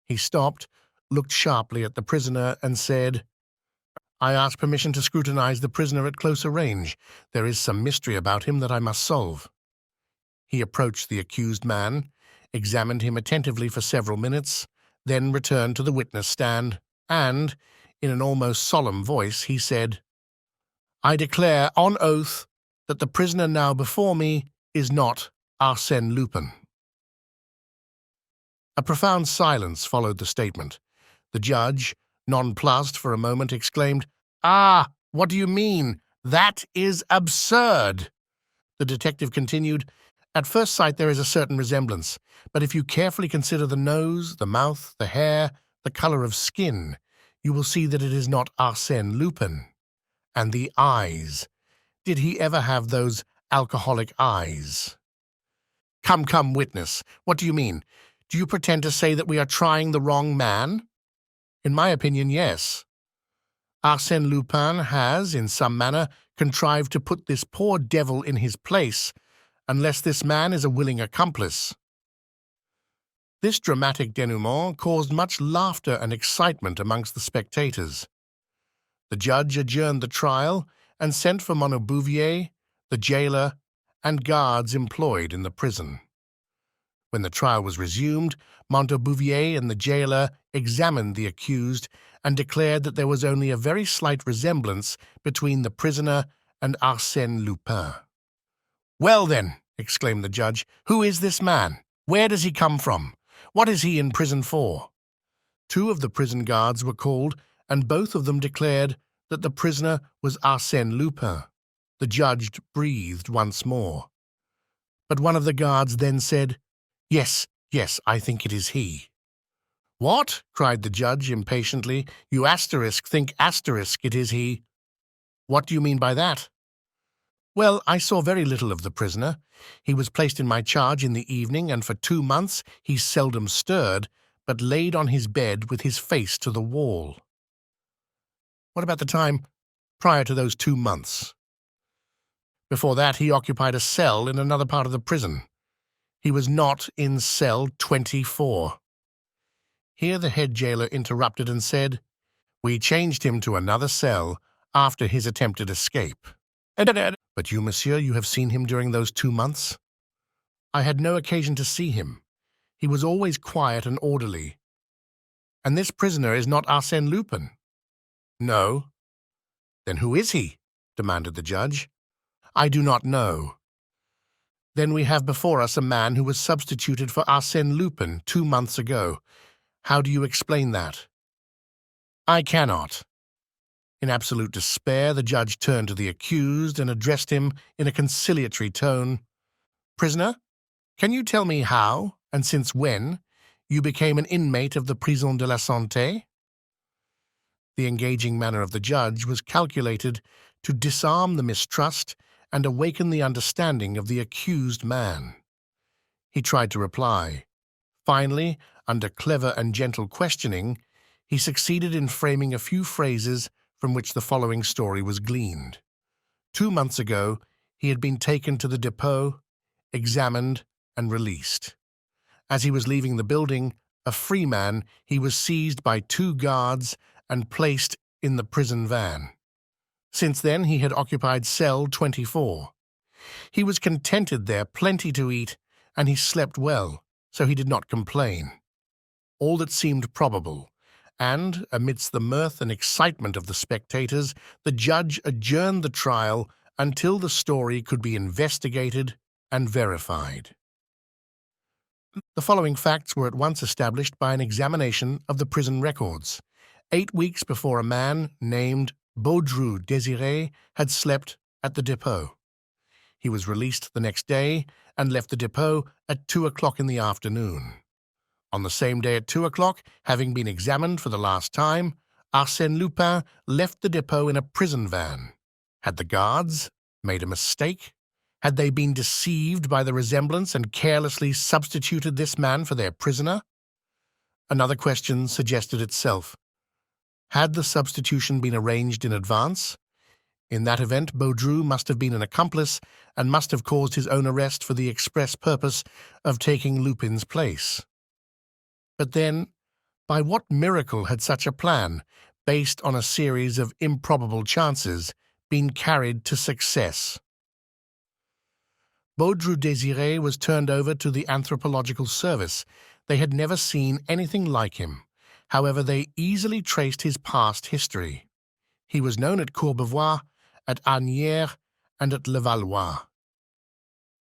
Speaker 1: He stopped, looked sharply at the prisoner, and said, "I ask permission to scrutinize the prisoner at closer range. There is some mystery about him that I must solve." He approached the accused man, examined him attentively for several minutes, then returned to the witness stand, and, in an almost solemn voice, he said, "I declare on oath that the prisoner now before me is not Arsène Lupin." A profound silence followed the statement. The judge, nonplussed for a moment, exclaimed, "Ah, what do you mean? That is absurd!" The detective continued, "At first sight there is a certain resemblance, but if you carefully consider the nose, the mouth, the hair, the color of skin, you will see that it is not Arsène Lupin. And the eyes. Did he ever have those alcoholic eyes?" Come, witness, what do you mean? Do you pretend to say that we are trying the wrong man?" "In my opinion, yes. Arsène Lupin has, in some manner, contrived to put this poor devil in his place, unless this man is a willing accomplice." This dramatic denouement caused much laughter and excitement amongst the spectators. The judge adjourned the trial and sent for Montbouvier, the jailer, and guards employed in the prison. When the trial was resumed, Montbouvier and the jailer examined the accused and declared that there was only a very slight resemblance between the prisoner and Arsène Lupin. "Well then," exclaimed the judge, "who is this man? Where does he come from? What is he in prison for?" Two of the prison guards were called, and both of them declared that the prisoner was Arsène Lupin. The judge breathed once more. But one of the guards then said, Yes, I think it is he." "What?" cried the judge impatiently. "You think it is he." "What do you mean by that?" "Well, I saw very little of the prisoner. He was placed in my charge in the evening, and for 2 months he seldom stirred, but laid on his bed with his face to the wall." "What about the time prior to those 2 months?" Before that, he occupied a cell in another part of the prison. He was not in cell 24. Here the head jailer interrupted and said, "We changed him to another cell after his attempted escape." "But you, monsieur, you have seen him during those 2 months?" "I had no occasion to see him. He was always quiet and orderly." "And this prisoner is not Arsène Lupin?" "No." "Then who is he?" demanded the judge. "I do not know." "Then we have before us a man who was substituted for Arsène Lupin 2 months ago. How do you explain that?" "I cannot." In absolute despair, the judge turned to the accused and addressed him in a conciliatory tone. "Prisoner, can you tell me how, and since when, you became an inmate of the Prison de la Santé?" The engaging manner of the judge was calculated to disarm the mistrust and awaken the understanding of the accused man. He tried to reply. Finally, under clever and gentle questioning, he succeeded in framing a few phrases from which the following story was gleaned. 2 months ago, he had been taken to the depot, examined, and released. As he was leaving the building, a free man, he was seized by 2 guards and placed in the prison van. Since then, he had occupied cell 24. He was contented there, plenty to eat, and he slept well, so he did not complain. All that seemed probable, and, amidst the mirth and excitement of the spectators, the judge adjourned the trial until the story could be investigated and verified. The following facts were at once established by an examination of the prison records. 8 weeks before, a man named Baudru Désiré had slept at the depot. He was released the next day and left the depot at 2 o'clock in the afternoon. On the same day at 2 o'clock, having been examined for the last time, Arsène Lupin left the depot in a prison van. Had the guards made a mistake? Had they been deceived by the resemblance and carelessly substituted this man for their prisoner? Another question suggested itself. Had the substitution been arranged in advance? In that event, Baudru must have been an accomplice and must have caused his own arrest for the express purpose of taking Lupin's place. But then, by what miracle had such a plan, based on a series of improbable chances, been carried to success? Baudru Désiré was turned over to the anthropological service. They had never seen anything like him. However, they easily traced his past history. He was known at Courbevoie, at Asnières, and at Levallois.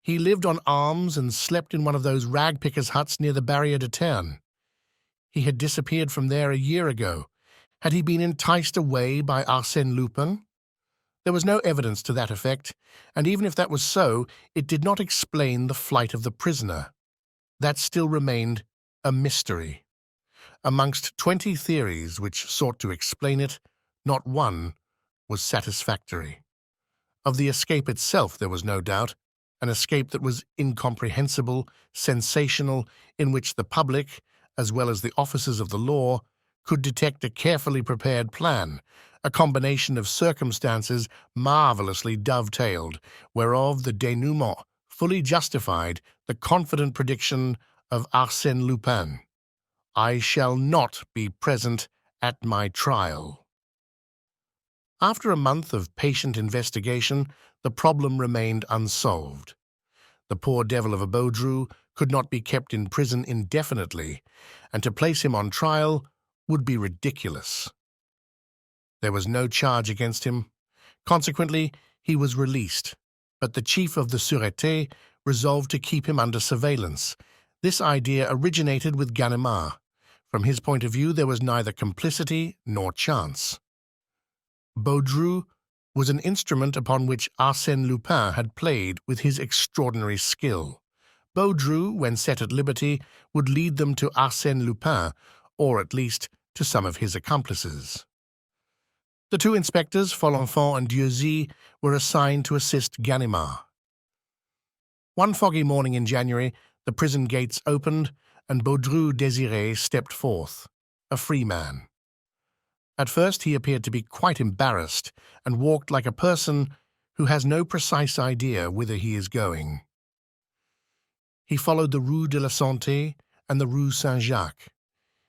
Speaker 1: He lived on alms and slept in one of those rag-pickers' huts near the Barrière de Terne. He had disappeared from there a year ago. Had he been enticed away by Arsène Lupin? There was no evidence to that effect, and even if that was so, it did not explain the flight of the prisoner. That still remained a mystery. Amongst 20 theories which sought to explain it, not one was satisfactory. Of the escape itself there was no doubt, an escape that was incomprehensible, sensational, in which the public, as well as the officers of the law, could detect a carefully prepared plan, a combination of circumstances marvelously dovetailed, whereof the dénouement fully justified the confident prediction of Arsène Lupin. "I shall not be present at my trial." After a month of patient investigation, the problem remained unsolved. The poor devil of a Baudru could not be kept in prison indefinitely, and to place him on trial would be ridiculous. There was no charge against him. Consequently, he was released, but the chief of the Sûreté resolved to keep him under surveillance. This idea originated with Ganimard. From his point of view, there was neither complicity nor chance. Baudru was an instrument upon which Arsène Lupin had played with his extraordinary skill. Baudru, when set at liberty, would lead them to Arsène Lupin, or at least to some of his accomplices. The 2 inspectors, Folenfant and Dieuzy, were assigned to assist Ganimard. One foggy morning in January, the prison gates opened, and Baudru Désiré stepped forth, a free man. At first he appeared to be quite embarrassed, and walked like a person who has no precise idea whither he is going. He followed the Rue de la Santé and the Rue Saint-Jacques.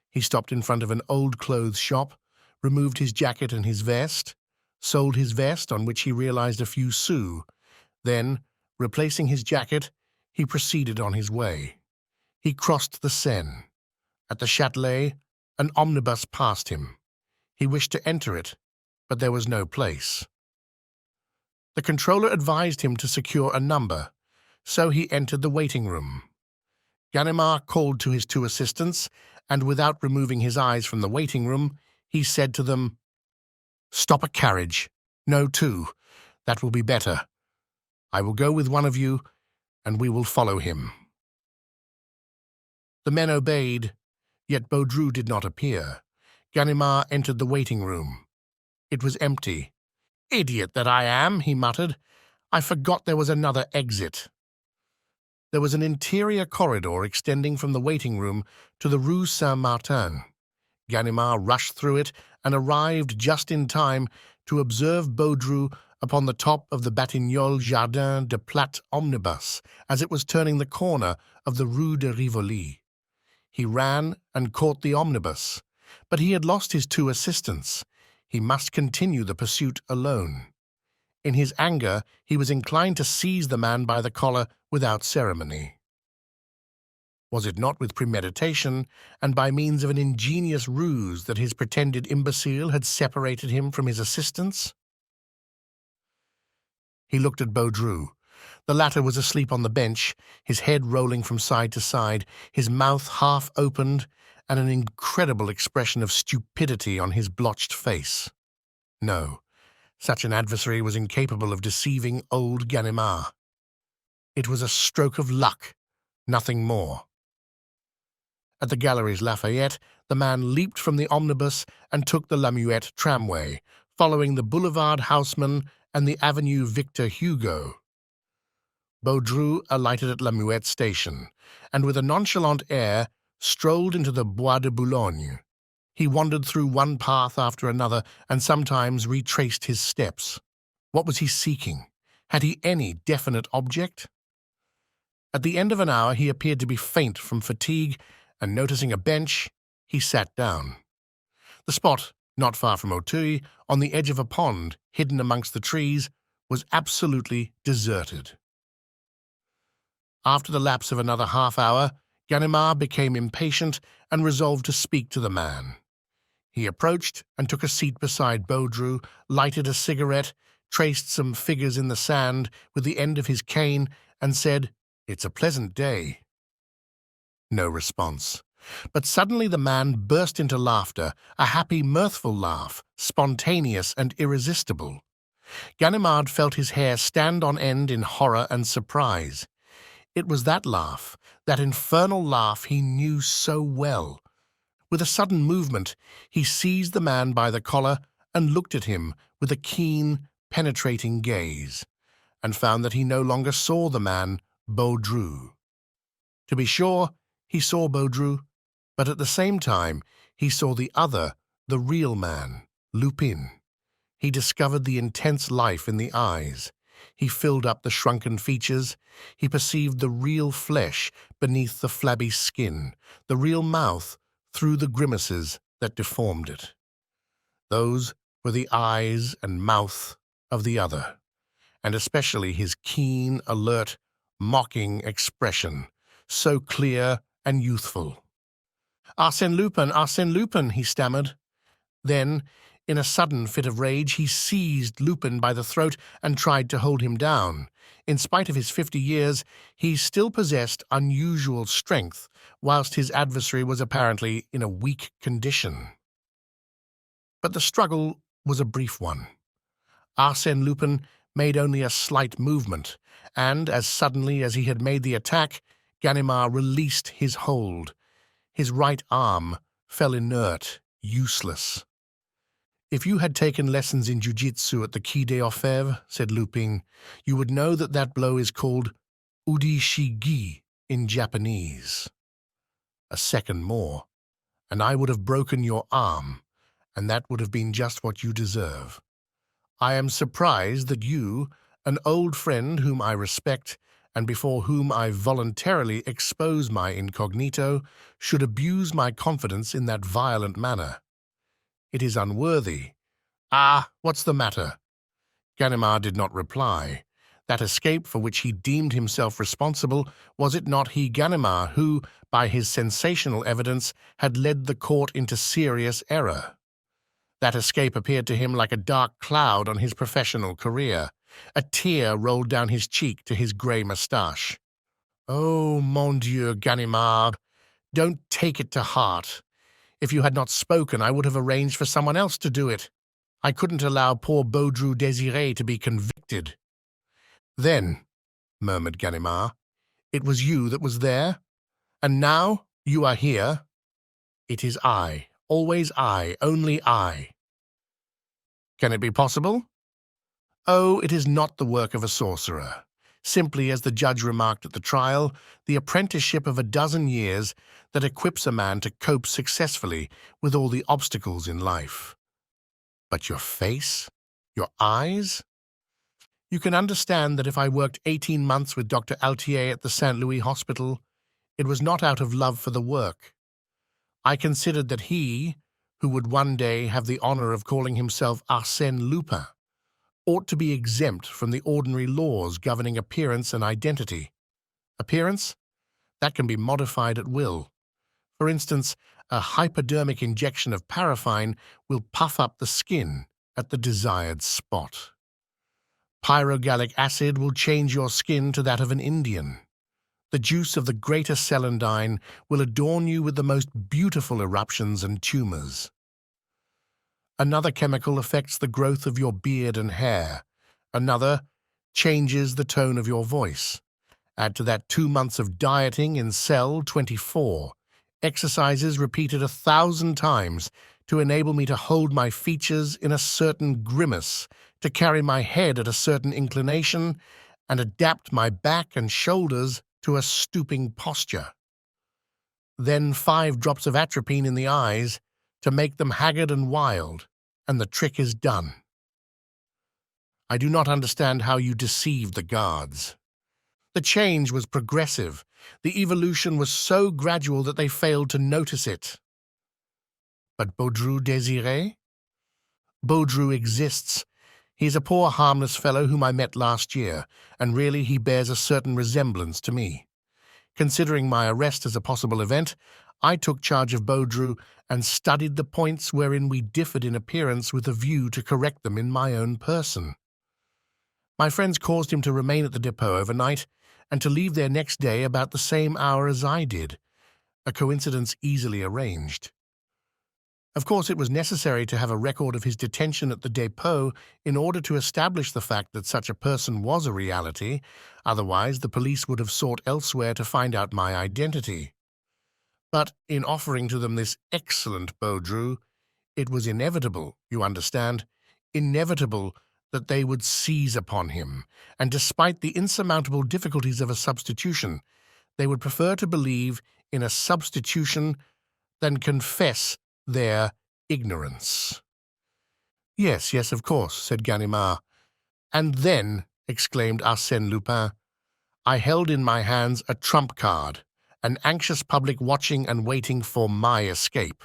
Speaker 1: He stopped in front of an old clothes shop, removed his jacket and his vest, sold his vest, on which he realized a few sous. Then, replacing his jacket, he proceeded on his way. He crossed the Seine. At the Châtelet, an omnibus passed him. He wished to enter it, but there was no place. The controller advised him to secure a number, so he entered the waiting room. Ganimard called to his two assistants, and without removing his eyes from the waiting room, he said to them, "Stop a carriage. No, two. That will be better. I will go with one of you, and we will follow him." The men obeyed, yet Baudru did not appear. Ganimard entered the waiting room. It was empty. "Idiot that I am," he muttered. "I forgot there was another exit." There was an interior corridor extending from the waiting room to the Rue Saint-Martin. Ganimard rushed through it and arrived just in time to observe Baudru upon the top of the Batignolles Jardin de Platte omnibus as it was turning the corner of the Rue de Rivoli. He ran and caught the omnibus, but he had lost his two assistants. He must continue the pursuit alone. In his anger, he was inclined to seize the man by the collar without ceremony. Was it not with premeditation and by means of an ingenious ruse that his pretended imbecile had separated him from his assistants? He looked at Baudru. The latter was asleep on the bench, his head rolling from side to side, his mouth half opened, and an incredible expression of stupidity on his blotched face. No, such an adversary was incapable of deceiving old Ganimard. It was a stroke of luck, nothing more. At the Galeries Lafayette, the man leaped from the omnibus and took the La Muette tramway, following the Boulevard Haussmann and the Avenue Victor Hugo. Baudru alighted at La Muette station, and with a nonchalant air strolled into the Bois de Boulogne. He wandered through one path after another and sometimes retraced his steps. What was he seeking? Had he any definite object? At the end of an hour he appeared to be faint from fatigue, and noticing a bench, he sat down. The spot, not far from Auteuil, on the edge of a pond, hidden amongst the trees, was absolutely deserted. After the lapse of another half-hour, Ganimard became impatient and resolved to speak to the man. He approached and took a seat beside Baudru, lighted a cigarette, traced some figures in the sand with the end of his cane, and said, "It's a pleasant day." No response. But suddenly the man burst into laughter, a happy, mirthful laugh, spontaneous and irresistible. Ganimard felt his hair stand on end in horror and surprise. It was that laugh, that infernal laugh he knew so well. With a sudden movement, he seized the man by the collar and looked at him with a keen, penetrating gaze, and found that he no longer saw the man, Baudru. To be sure, he saw Baudru, but at the same time he saw the other, the real man, Lupin. He discovered the intense life in the eyes. He filled up the shrunken features. He perceived the real flesh beneath the flabby skin, the real mouth through the grimaces that deformed it. Those were the eyes and mouth of the other, and especially his keen, alert, mocking expression, so clear and youthful. "Arsène Lupin, Arsène Lupin," he stammered. Then, in a sudden fit of rage, he seized Lupin by the throat and tried to hold him down. In spite of his 50 years, he still possessed unusual strength, whilst his adversary was apparently in a weak condition. But the struggle was a brief one. Arsène Lupin made only a slight movement, and, as suddenly as he had made the attack, Ganimard released his hold. His right arm fell inert, useless. "If you had taken lessons in jiu-jitsu at the Quai des Orfèvres," said Lupin, "you would know that that blow is called udishigi in Japanese. A second more, and I would have broken your arm, and that would have been just what you deserve. I am surprised that you, An old friend whom I respect and before whom I voluntarily expose my incognito should abuse my confidence in that violent manner. It is unworthy. Ah, what's the matter? Ganimard did not reply. That escape for which he deemed himself responsible, was it not he, Ganimard, who, by his sensational evidence, had led the court into serious error? That escape appeared to him like a dark cloud on his professional career. A tear rolled down his cheek to his grey moustache. Oh, mon Dieu, Ganimard, don't take it to heart. If you had not spoken, I would have arranged for someone else to do it. I couldn't allow poor Baudru Désiré to be convicted. Then, murmured Ganimard, it was you that was there? And now you are here? It is I, always I, only I. Can it be possible? Oh, it is not the work of a sorcerer. Simply, as the judge remarked at the trial, the apprenticeship of a dozen years that equips a man to cope successfully with all the obstacles in life. But your face? Your eyes? You can understand that if I worked 18 months with Dr. Altier at the St. Louis Hospital, it was not out of love for the work. I considered that he, who would one day have the honor of calling himself Arsène Lupin, ought to be exempt from the ordinary laws governing appearance and identity. Appearance? That can be modified at will. For instance, a hypodermic injection of paraffine will puff up the skin at the desired spot. Pyrogallic acid will change your skin to that of an Indian. The juice of the greater celandine will adorn you with the most beautiful eruptions and tumors. Another chemical affects the growth of your beard and hair. Another changes the tone of your voice. Add to that 2 months of dieting in cell 24, exercises repeated 1,000 times to enable me to hold my features in a certain grimace, to carry my head at a certain inclination, and adapt my back and shoulders to a stooping posture. Then 5 drops of atropine in the eyes to make them haggard and wild, and the trick is done. I do not understand how you deceived the guards. The change was progressive. The evolution was so gradual that they failed to notice it. But Baudru Désiré? Baudru exists. He is a poor harmless fellow whom I met last year, and really he bears a certain resemblance to me. Considering my arrest as a possible event, I took charge of Baudru and studied the points wherein we differed in appearance with a view to correct them in my own person. My friends caused him to remain at the depot overnight and to leave there next day about the same hour as I did, a coincidence easily arranged. Of course, it was necessary to have a record of his detention at the depot in order to establish the fact that such a person was a reality, otherwise the police would have sought elsewhere to find out my identity. But in offering to them this excellent Baudru, it was inevitable, you understand, inevitable that they would seize upon him, and despite the insurmountable difficulties of a substitution, they would prefer to believe in a substitution than confess their ignorance. Yes, yes, of course, said Ganimard. And then, exclaimed Arsène Lupin, I held in my hands a trump card, an anxious public watching and waiting for my escape.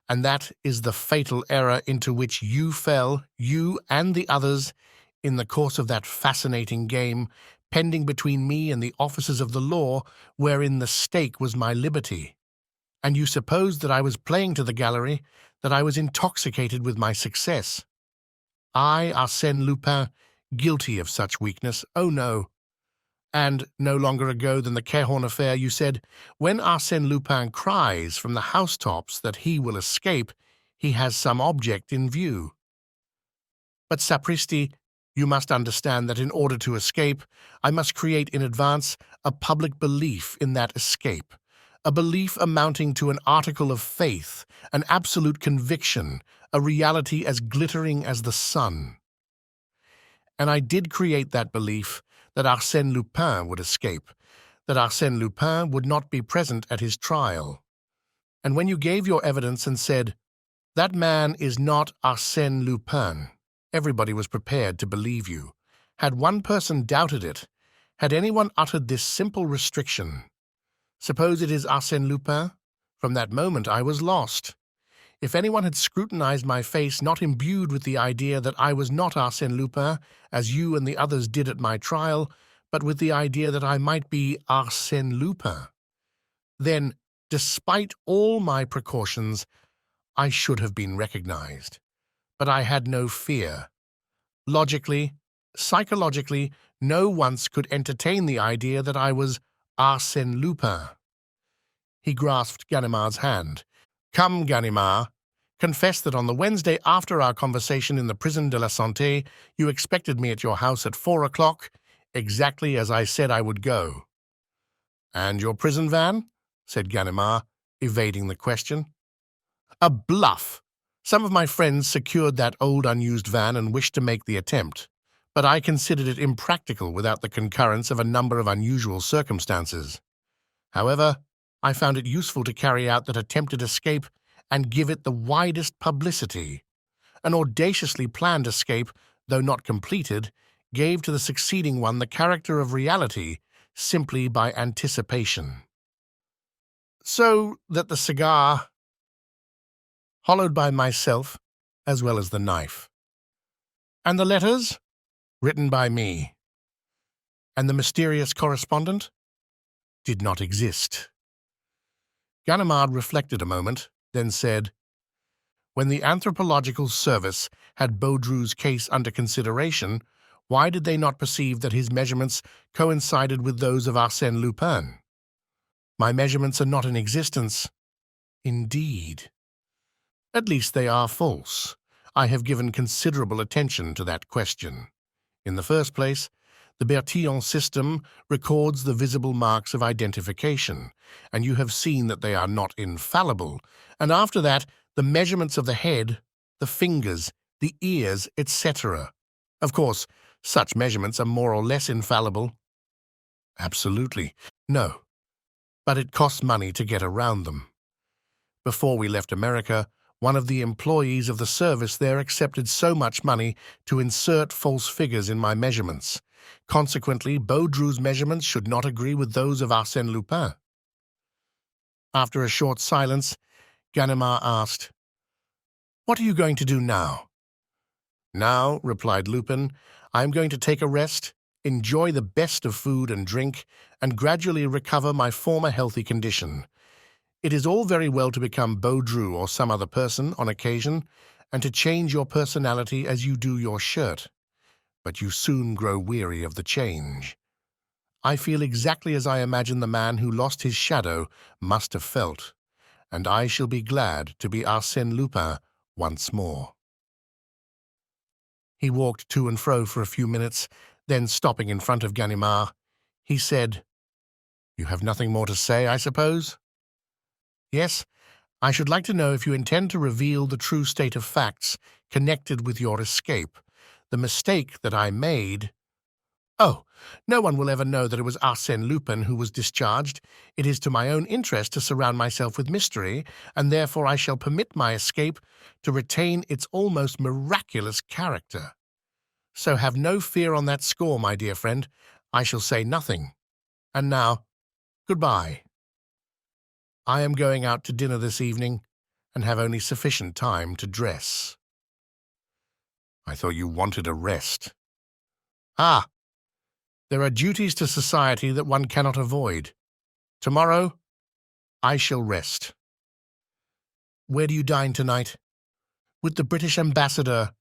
Speaker 1: And that is the fatal error into which you fell, you and the others, in the course of that fascinating game, pending between me and the officers of the law, wherein the stake was my liberty. And you supposed that I was playing to the gallery, that I was intoxicated with my success. I, Arsène Lupin, guilty of such weakness, oh no. And no longer ago than the Cahorn affair, you said, when Arsène Lupin cries from the housetops that he will escape, he has some object in view. But, sapristi, you must understand that in order to escape, I must create in advance a public belief in that escape, a belief amounting to an article of faith, an absolute conviction, a reality as glittering as the sun. And I did create that belief that Arsène Lupin would escape, that Arsène Lupin would not be present at his trial. And when you gave your evidence and said, that man is not Arsène Lupin, everybody was prepared to believe you. Had one person doubted it, had anyone uttered this simple restriction, "Suppose it is Arsène Lupin?" From that moment I was lost. If anyone had scrutinized my face, not imbued with the idea that I was not Arsène Lupin, as you and the others did at my trial, but with the idea that I might be Arsène Lupin, then, despite all my precautions, I should have been recognized. But I had no fear. Logically, psychologically, no one could entertain the idea that I was Arsène Lupin. He grasped Ganimard's hand. "Come, Ganimard. Confess that on the Wednesday after our conversation in the Prison de la Santé, you expected me at your house at 4 o'clock, exactly as I said I would go." "And your prison van?" said Ganimard, evading the question. "A bluff. Some of my friends secured that old unused van and wished to make the attempt, but I considered it impractical without the concurrence of a number of unusual circumstances. However, I found it useful to carry out that attempted escape and give it the widest publicity. An audaciously planned escape, though not completed, gave to the succeeding one the character of reality simply by anticipation. So that the cigar, hollowed by myself, as well as the knife. And the letters, written by me. And the mysterious correspondent did not exist." Ganimard reflected a moment, then said, "When the Anthropological Service had Baudru's case under consideration, why did they not perceive that his measurements coincided with those of Arsène Lupin? My measurements are not in existence." "Indeed." "At least they are false. I have given considerable attention to that question. In the first place, the Bertillon system records the visible marks of identification, and you have seen that they are not infallible, and after that, the measurements of the head, the fingers, the ears, etc. Of course, such measurements are more or less infallible." "Absolutely. No, but it costs money to get around them. Before we left America, one of the employees of the service there accepted so much money to insert false figures in my measurements. Consequently, Baudru's measurements should not agree with those of Arsène Lupin." After a short silence, Ganimard asked, "What are you going to do now?" "Now," replied Lupin, "I am going to take a rest, enjoy the best of food and drink, and gradually recover my former healthy condition. It is all very well to become Baudru or some other person on occasion, and to change your personality as you do your shirt, but you soon grow weary of the change. I feel exactly as I imagine the man who lost his shadow must have felt, and I shall be glad to be Arsène Lupin once more." He walked to and fro for a few minutes, then stopping in front of Ganimard, he said, "You have nothing more to say, I suppose?" "Yes, I should like to know if you intend to reveal the true state of facts connected with your escape. The mistake that I made—" "Oh, no one will ever know that it was Arsène Lupin who was discharged. It is to my own interest to surround myself with mystery, and therefore I shall permit my escape to retain its almost miraculous character. So have no fear on that score, my dear friend. I shall say nothing. And now, goodbye. I am going out to dinner this evening, and have only sufficient time to dress." "I thought you wanted a rest." "Ah! There are duties to society that one cannot avoid. Tomorrow, I shall rest." "Where do you dine tonight?" "With the British ambassador.